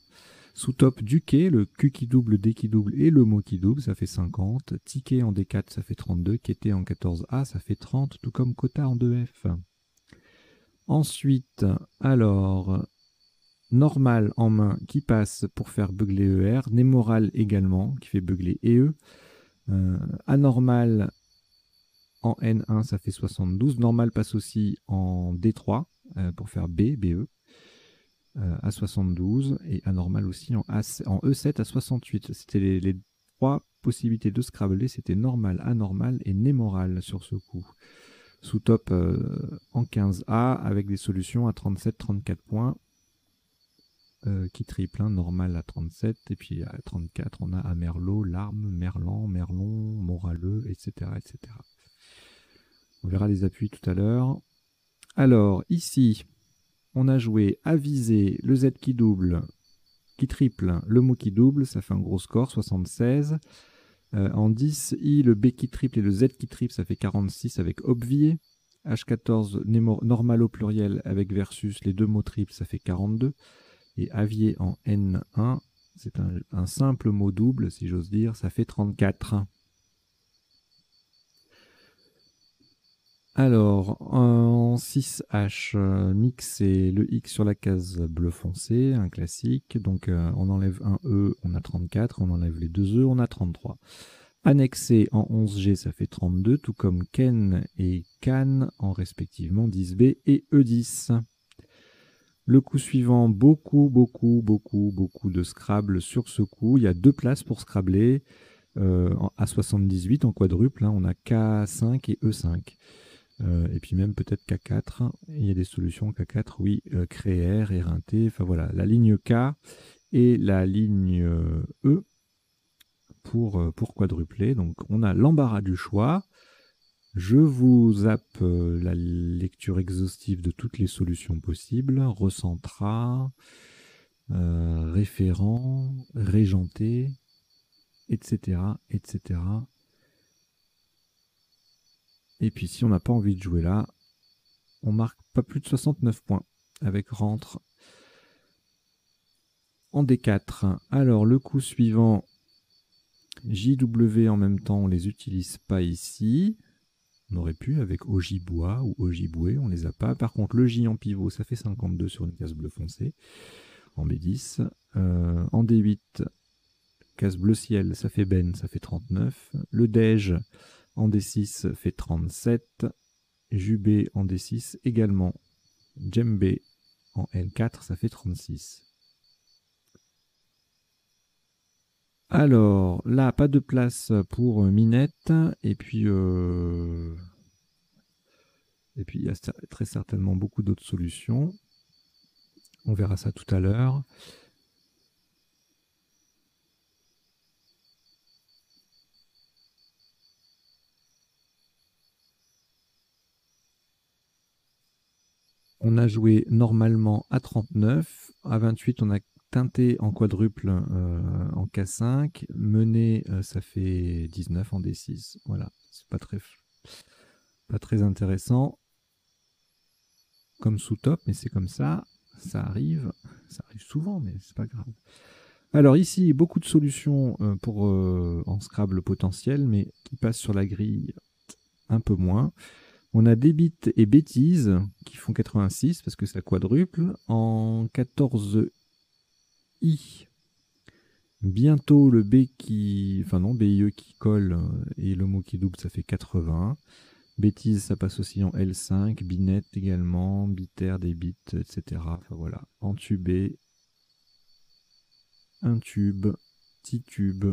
Sous-top, duquet, le Q qui double, D qui double et le mot qui double, ça fait 50. Ticket en D4, ça fait 32. Quêté en 14A, ça fait 30, tout comme quota en 2F. Ensuite, alors, normal en main qui passe pour faire beugler ER. Némoral également, qui fait beugler EE. Anormal en N1, ça fait 72. Normal passe aussi en D3 pour faire BE. À 72 et anormal aussi en E7 à 68. C'était les trois possibilités de Scrabbler, c'était normal, anormal et némoral sur ce coup. Sous-top en 15A avec des solutions à 37-34 points qui triplent, hein, normal à 37 et puis à 34 on a à Merlot, Larme, Merlan, Merlon, Moraleux, etc., etc. On verra les appuis tout à l'heure. Alors ici, on a joué aviser, le Z qui double, qui triple, le mot qui double, ça fait un gros score, 76. En 10, I, le B qui triple et le Z qui triple, ça fait 46 avec obvier. H14, normal au pluriel avec versus, les deux mots triples, ça fait 42. Et avier en N1, c'est un simple mot double, si j'ose dire, ça fait 34. Alors, en 6H, mix et le X sur la case bleu foncé, un classique. Donc, on enlève un E, on a 34. On enlève les deux E, on a 33. Annexé en 11G, ça fait 32, tout comme Ken et Can en respectivement 10B et E10. Le coup suivant, beaucoup de Scrabble sur ce coup. Il y a deux places pour Scrabbler. À 78 en quadruple, hein, on a K5 et E5. Et puis même peut-être K4. Il y a des solutions K4, oui, créer, éreinté. Enfin voilà, la ligne K et la ligne E pour quadrupler. Donc on a l'embarras du choix. Je vous zappe la lecture exhaustive de toutes les solutions possibles. Recentra, référent, régenté, etc., etc. Et puis si on n'a pas envie de jouer là, on marque pas plus de 69 points avec rentre en D4. Alors le coup suivant, JW en même temps, on les utilise pas ici. On aurait pu avec Ojibwa ou Ojibwe, on les a pas. Par contre, le J en pivot, ça fait 52 sur une case bleu foncé en B10. En D8, case bleu ciel, ça fait Ben, ça fait 39. Le Dej en D6 fait 37. Jubé en D6 également. Djembe en L4, ça fait 36. Alors, là, pas de place pour Minette. Et puis, il y a très certainement beaucoup d'autres solutions. On verra ça tout à l'heure. On a joué normalement à 39. À 28, on a teinté en quadruple en K5. Mené, ça fait 19 en D6. Voilà, c'est pas très intéressant comme sous-top, mais c'est comme ça. Ça arrive souvent, mais c'est pas grave. Alors ici, beaucoup de solutions pour en Scrabble potentiel, mais qui passent sur la grille un peu moins. On a débit et bêtises qui font 86 parce que ça quadruple. En 14 I, bientôt le B qui... Enfin non, BIE qui colle et le mot qui double, ça fait 80. Bêtise, ça passe aussi en L5. Binette également, biter, débit, etc. Enfin voilà, entubé, un tube, petit tube,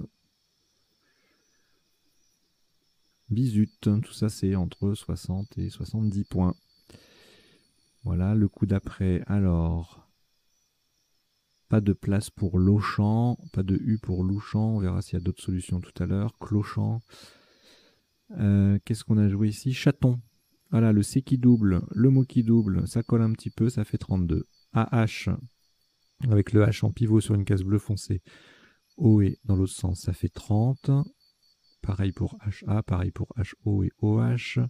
bisut, tout ça c'est entre 60 et 70 points. Voilà, le coup d'après, alors, pas de place pour Lochamp, pas de U pour Louchant, on verra s'il y a d'autres solutions tout à l'heure. Clochant, qu'est-ce qu'on a joué ici? Chaton, voilà, le C qui double, le mot qui double, ça colle un petit peu, ça fait 32. AH, avec le H en pivot sur une case bleue foncée. OE dans l'autre sens, ça fait 30. Pareil pour HA, pareil pour HO et OH.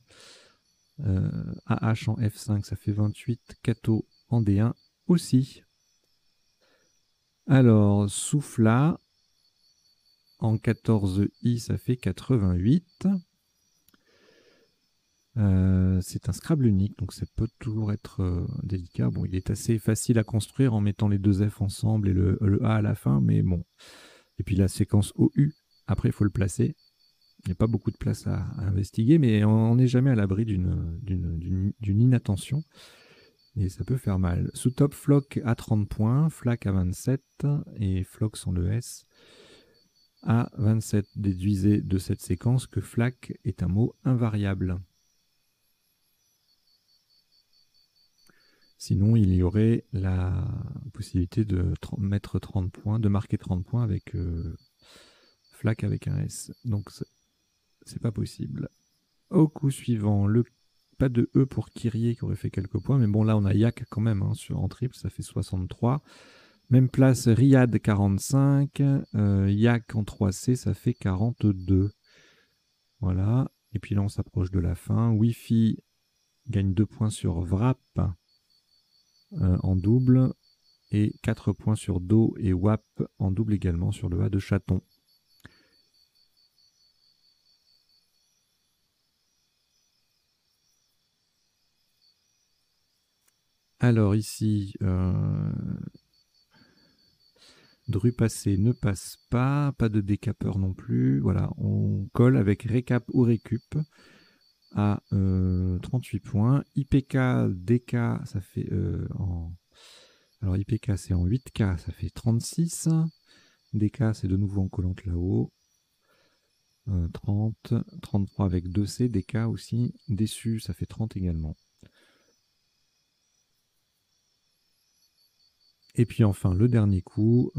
AH en F5, ça fait 28. Cato en D1 aussi. Alors, Souffla en 14i, ça fait 88. C'est un Scrabble unique, donc ça peut toujours être délicat. Bon, il est assez facile à construire en mettant les deux F ensemble et le A à la fin, mais bon. Et puis la séquence OU, après il faut le placer. Il n'y a pas beaucoup de place à investiguer, mais on n'est jamais à l'abri d'une inattention. Et ça peut faire mal. Sous top, Flock à 30 points, Flac à 27 et Flock sans le S à 27. Déduisez de cette séquence que Flac est un mot invariable. Sinon, il y aurait la possibilité de mettre 30 points, de marquer 30 points avec Flac avec un S. Donc, c'est pas possible. Au coup suivant, pas de E pour Kyrie qui aurait fait quelques points, mais bon, là on a Yak quand même en triple, ça fait 63. Même place, Riyad 45, Yak en 3C, ça fait 42. Voilà, et puis là on s'approche de la fin. Wi-Fi gagne 2 points sur Vrap en double, et 4 points sur Do et WAP en double également sur le A de Chaton. Alors ici, Dru passé ne passe pas, pas de décapeur non plus. Voilà, on colle avec récap ou récup à 38 points. IPK, DK, ça fait Alors IPK c'est en 8K, ça fait 36. DK c'est de nouveau en collante là-haut. 30, 33 avec 2C, DK aussi. Déçu, ça fait 30 également. Et puis enfin, le dernier coup,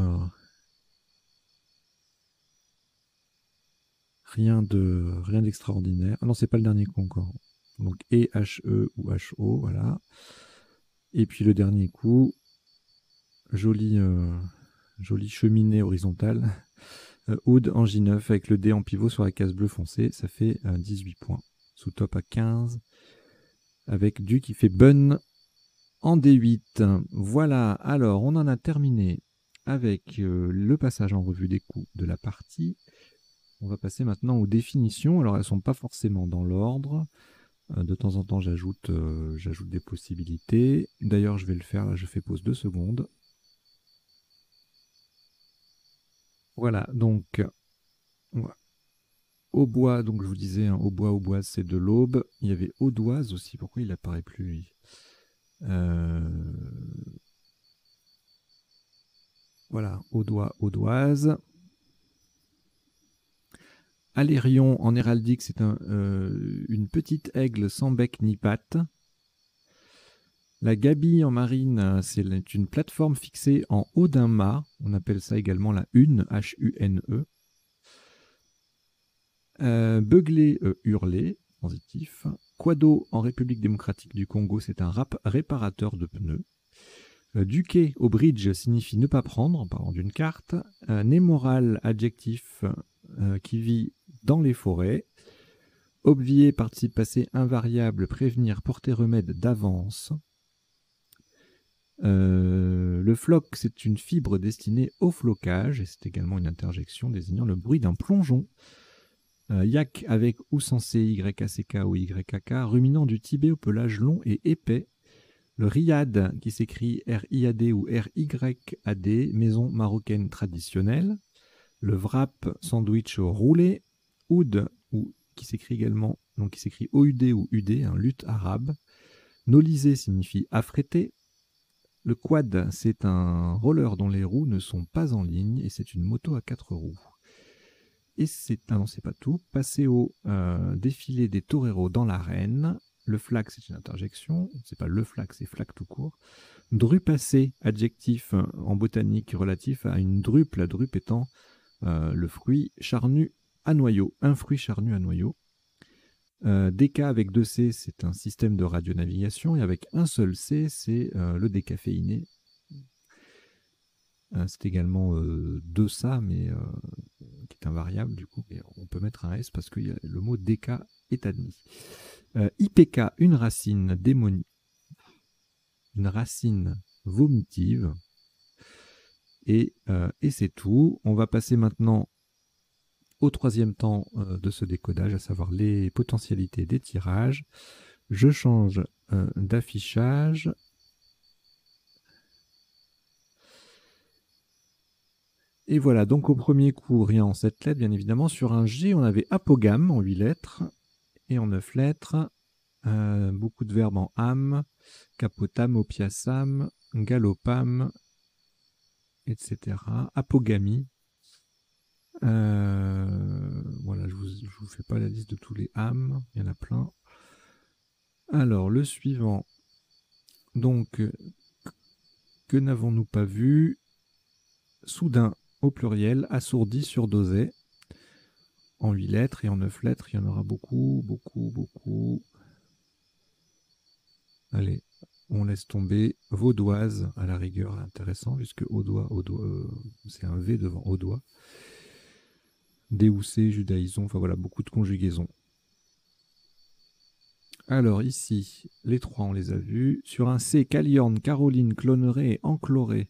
rien d'extraordinaire. Ah non, c'est pas le dernier coup encore. Donc HE ou HO, voilà. Et puis le dernier coup, jolie cheminée horizontale. Oud en J9 avec le dé en pivot sur la case bleue foncée, ça fait 18 points. Sous top à 15, avec du qui fait bonne en D8. Voilà, alors on en a terminé avec le passage en revue des coups de la partie. On va passer maintenant aux définitions. Alors elles ne sont pas forcément dans l'ordre. De temps en temps j'ajoute des possibilités. D'ailleurs je vais le faire, là je fais pause 2 secondes. Voilà, donc au bois, donc je vous disais, hein, au bois, c'est de l'aube. Il y avait audoise aussi, pourquoi il apparaît plus lui Voilà, audoise. Alérion en héraldique, c'est une petite aigle sans bec ni patte. La gabie en marine, c'est une plateforme fixée en haut d'un mât. On appelle ça également la hune, H-U-N-E. Beugler, hurler, transitif. Quado en République démocratique du Congo, c'est un réparateur de pneus. Duquet au bridge signifie ne pas prendre, en parlant d'une carte. Némoral, adjectif qui vit dans les forêts. Obvier, participe passé invariable, prévenir, porter remède d'avance. Le floc, c'est une fibre destinée au flocage, et c'est également une interjection désignant le bruit d'un plongeon. Yak avec ou sans CYACK ou YKK, ruminant du Tibet au pelage long et épais. Le riad, qui s'écrit R-I-A-D ou R-Y-A-D, maison marocaine traditionnelle. Le wrap, sandwich roulé. Oud, ou qui s'écrit également, donc qui s'écrit O-U-D ou U-D, un luth arabe. Nolisé signifie affrété. Le quad, c'est un roller dont les roues ne sont pas en ligne et c'est une moto à 4 roues. Et c'est, ah non, c'est pas tout. Passer au défilé des toreros dans l'arène. Le flac, c'est une interjection. C'est pas le flac, c'est flac tout court. Drupacé, adjectif en botanique relatif à une drupe. La drupe étant le fruit charnu à noyau. Un fruit charnu à noyau. DK avec 2 C, c'est un système de radionavigation. Et avec un seul C, c'est le décaféiné. C'est également 2 ça, mais qui est invariable du coup. Et on peut mettre un S parce que le mot DK est admis. IPK, une racine démonique, une racine vomitive. Et c'est tout. On va passer maintenant au troisième temps de ce décodage, à savoir les potentialités des tirages. Je change d'affichage. Et voilà, donc au premier coup, rien en 7 lettres, bien évidemment. Sur un G, on avait apogame en 8 lettres et en 9 lettres. Beaucoup de verbes en âme, capotam, opiassam, galopam, etc. Apogamie. Voilà, je vous fais pas la liste de tous les âmes, il y en a plein. Alors, le suivant. Donc, que n'avons-nous pas vu? Soudain, au pluriel, assourdi, surdosé. En 8 lettres et en 9 lettres, il y en aura beaucoup, beaucoup, beaucoup. Allez, on laisse tomber vaudoise à la rigueur, intéressant, puisque audois, c'est un V devant audois. Déoussé, judaïson, enfin voilà, beaucoup de conjugaisons. Alors ici, les trois, on les a vus. Sur un C, Caliorne, Caroline, Cloneret et Encloré.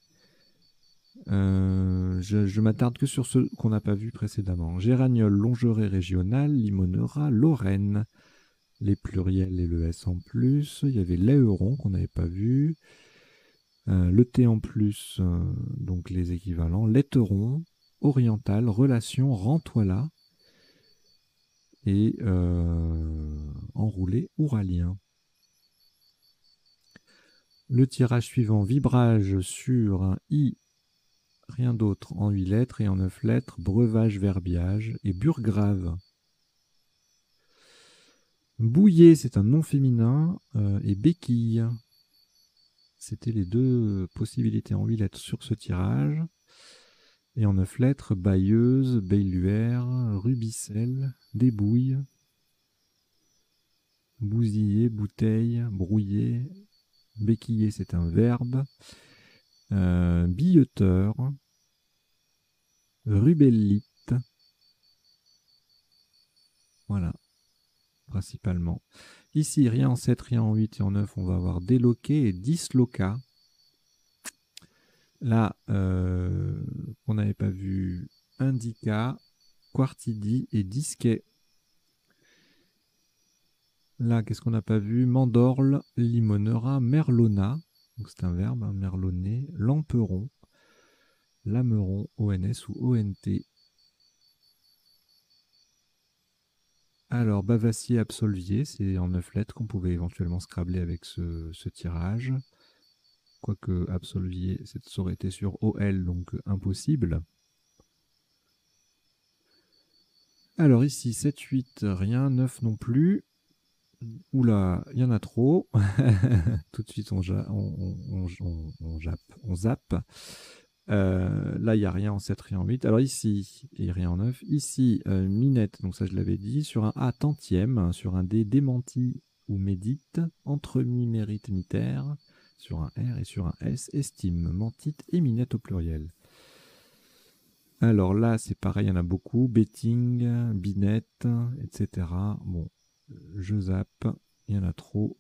Je m'attarde que sur ceux qu'on n'a pas vus précédemment. Géraniol, Longeray régional, Limonera, Lorraine. Les pluriels et le S en plus. Il y avait l'Aéron qu'on n'avait pas vu. Le T en plus, donc les équivalents. Letteron, Oriental, Relation, Rentoila. Et enroulé, Ouralien. Le tirage suivant, vibrage sur un I, rien d'autre, en 8 lettres et en 9 lettres, breuvage, verbiage et burgrave. Bouillé, c'est un nom féminin, et béquille. C'était les deux possibilités en 8 lettres sur ce tirage. Et en 9 lettres, bailleuse, bailluère, rubicelle, débouille, bousiller, bouteille, brouiller. Béquiller, c'est un verbe. billeteur, rubellite. Voilà, principalement. Ici, rien en 7, rien en 8 et en 9, on va avoir déloqué et disloca. Là, on n'avait pas vu indica, quartidi et disquet. Là, qu'est-ce qu'on n'a pas vu? Mandorle, limonera, merlona. Donc c'est un verbe, hein, merlonner, lamperon, lameron, ONS ou ONT. Alors, bavassier, absolvier, c'est en 9 lettres qu'on pouvait éventuellement scrabler avec ce tirage. Quoique absolvier, ça aurait été sur OL, donc impossible. Alors ici, 7, 8, rien, 9 non plus. Oula, il y en a trop. Tout de suite, on zappe. Là, il n'y a rien en 7, rien en 8. Alors ici, et rien en 9. Ici, minette, donc ça je l'avais dit. Sur un A tantième, sur un D démenti ou médite, entremis, mérite, mitère. Sur un R et sur un S, estime, mentite et minette au pluriel. Alors là, c'est pareil, il y en a beaucoup. Betting, binette, etc. Bon, je zappe. Il y en a trop.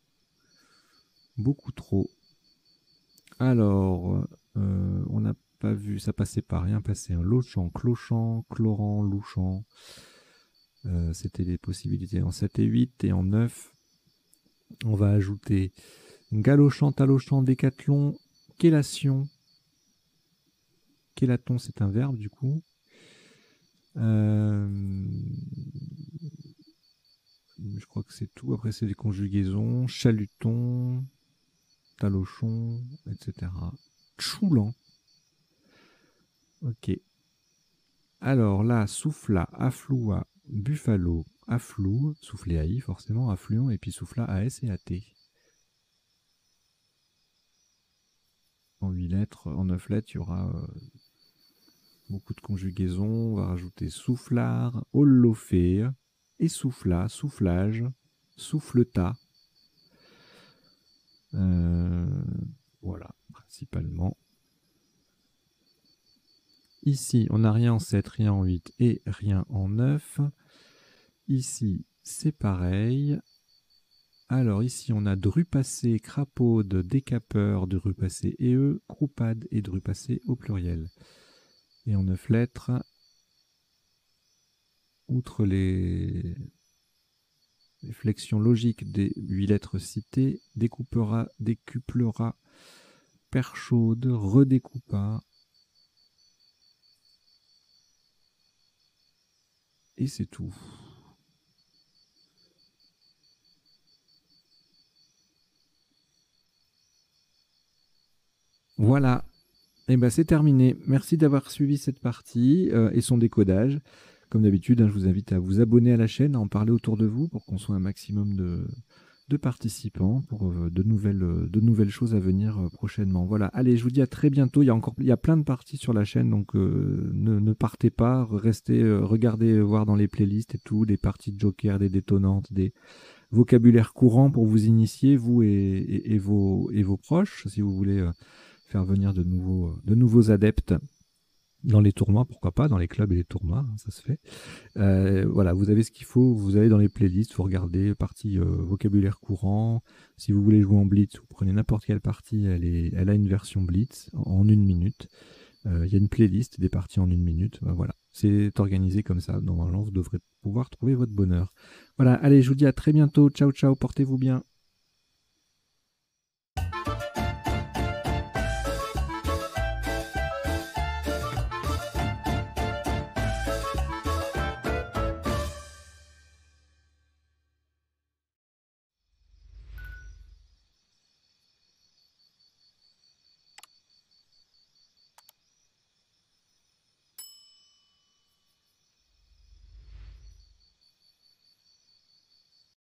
Beaucoup trop. Alors, on n'a pas vu, ça passait par rien passer. Un lochant, clochant, chlorant, louchant. C'était les possibilités en 7 et 8. Et en 9, on va ajouter galochant, talochant, décathlon, chélation. Chélaton, c'est un verbe du coup. Je crois que c'est tout. Après, c'est des conjugaisons. Chaluton, talochon, etc. Choulant. Ok. Alors là, souffla, afflua, buffalo, afflou, soufflé AI forcément, affluent, et puis souffla AS et AT. En 8 lettres, en 9 lettres, il y aura beaucoup de conjugaisons. On va rajouter soufflard, holofé, essouffla, soufflage, souffleta. Voilà, principalement. Ici, on n'a rien en 7, rien en 8 et rien en 9. Ici, c'est pareil. Alors ici, on a drupacé, crapaude, décapeur, drupacé et eux, croupade et drupacé au pluriel. Et en 9 lettres, outre les flexions logiques des 8 lettres citées, découpera, décuplera, perchaude, redécoupa. Et c'est tout. Voilà. Et ben c'est terminé. Merci d'avoir suivi cette partie et son décodage. Comme d'habitude, hein, je vous invite à vous abonner à la chaîne, à en parler autour de vous pour qu'on soit un maximum de participants pour de nouvelles choses à venir prochainement. Voilà, allez, je vous dis à très bientôt. Il y a plein de parties sur la chaîne, donc ne partez pas, restez, regardez, voir dans les playlists et tout, des parties de Joker, des détonantes, des vocabulaires courants pour vous initier, vous et vos proches, si vous voulez faire venir de nouveaux adeptes dans les tournois, pourquoi pas, dans les clubs et les tournois, hein, ça se fait. Voilà, vous avez ce qu'il faut, vous allez dans les playlists, vous regardez partie vocabulaire courant. Si vous voulez jouer en blitz, vous prenez n'importe quelle partie, elle a une version blitz en 1 minute. Il y a une playlist des parties en 1 minute. Voilà, c'est organisé comme ça. Normalement, vous devrez pouvoir trouver votre bonheur. Voilà, allez, je vous dis à très bientôt. Ciao, ciao, portez-vous bien.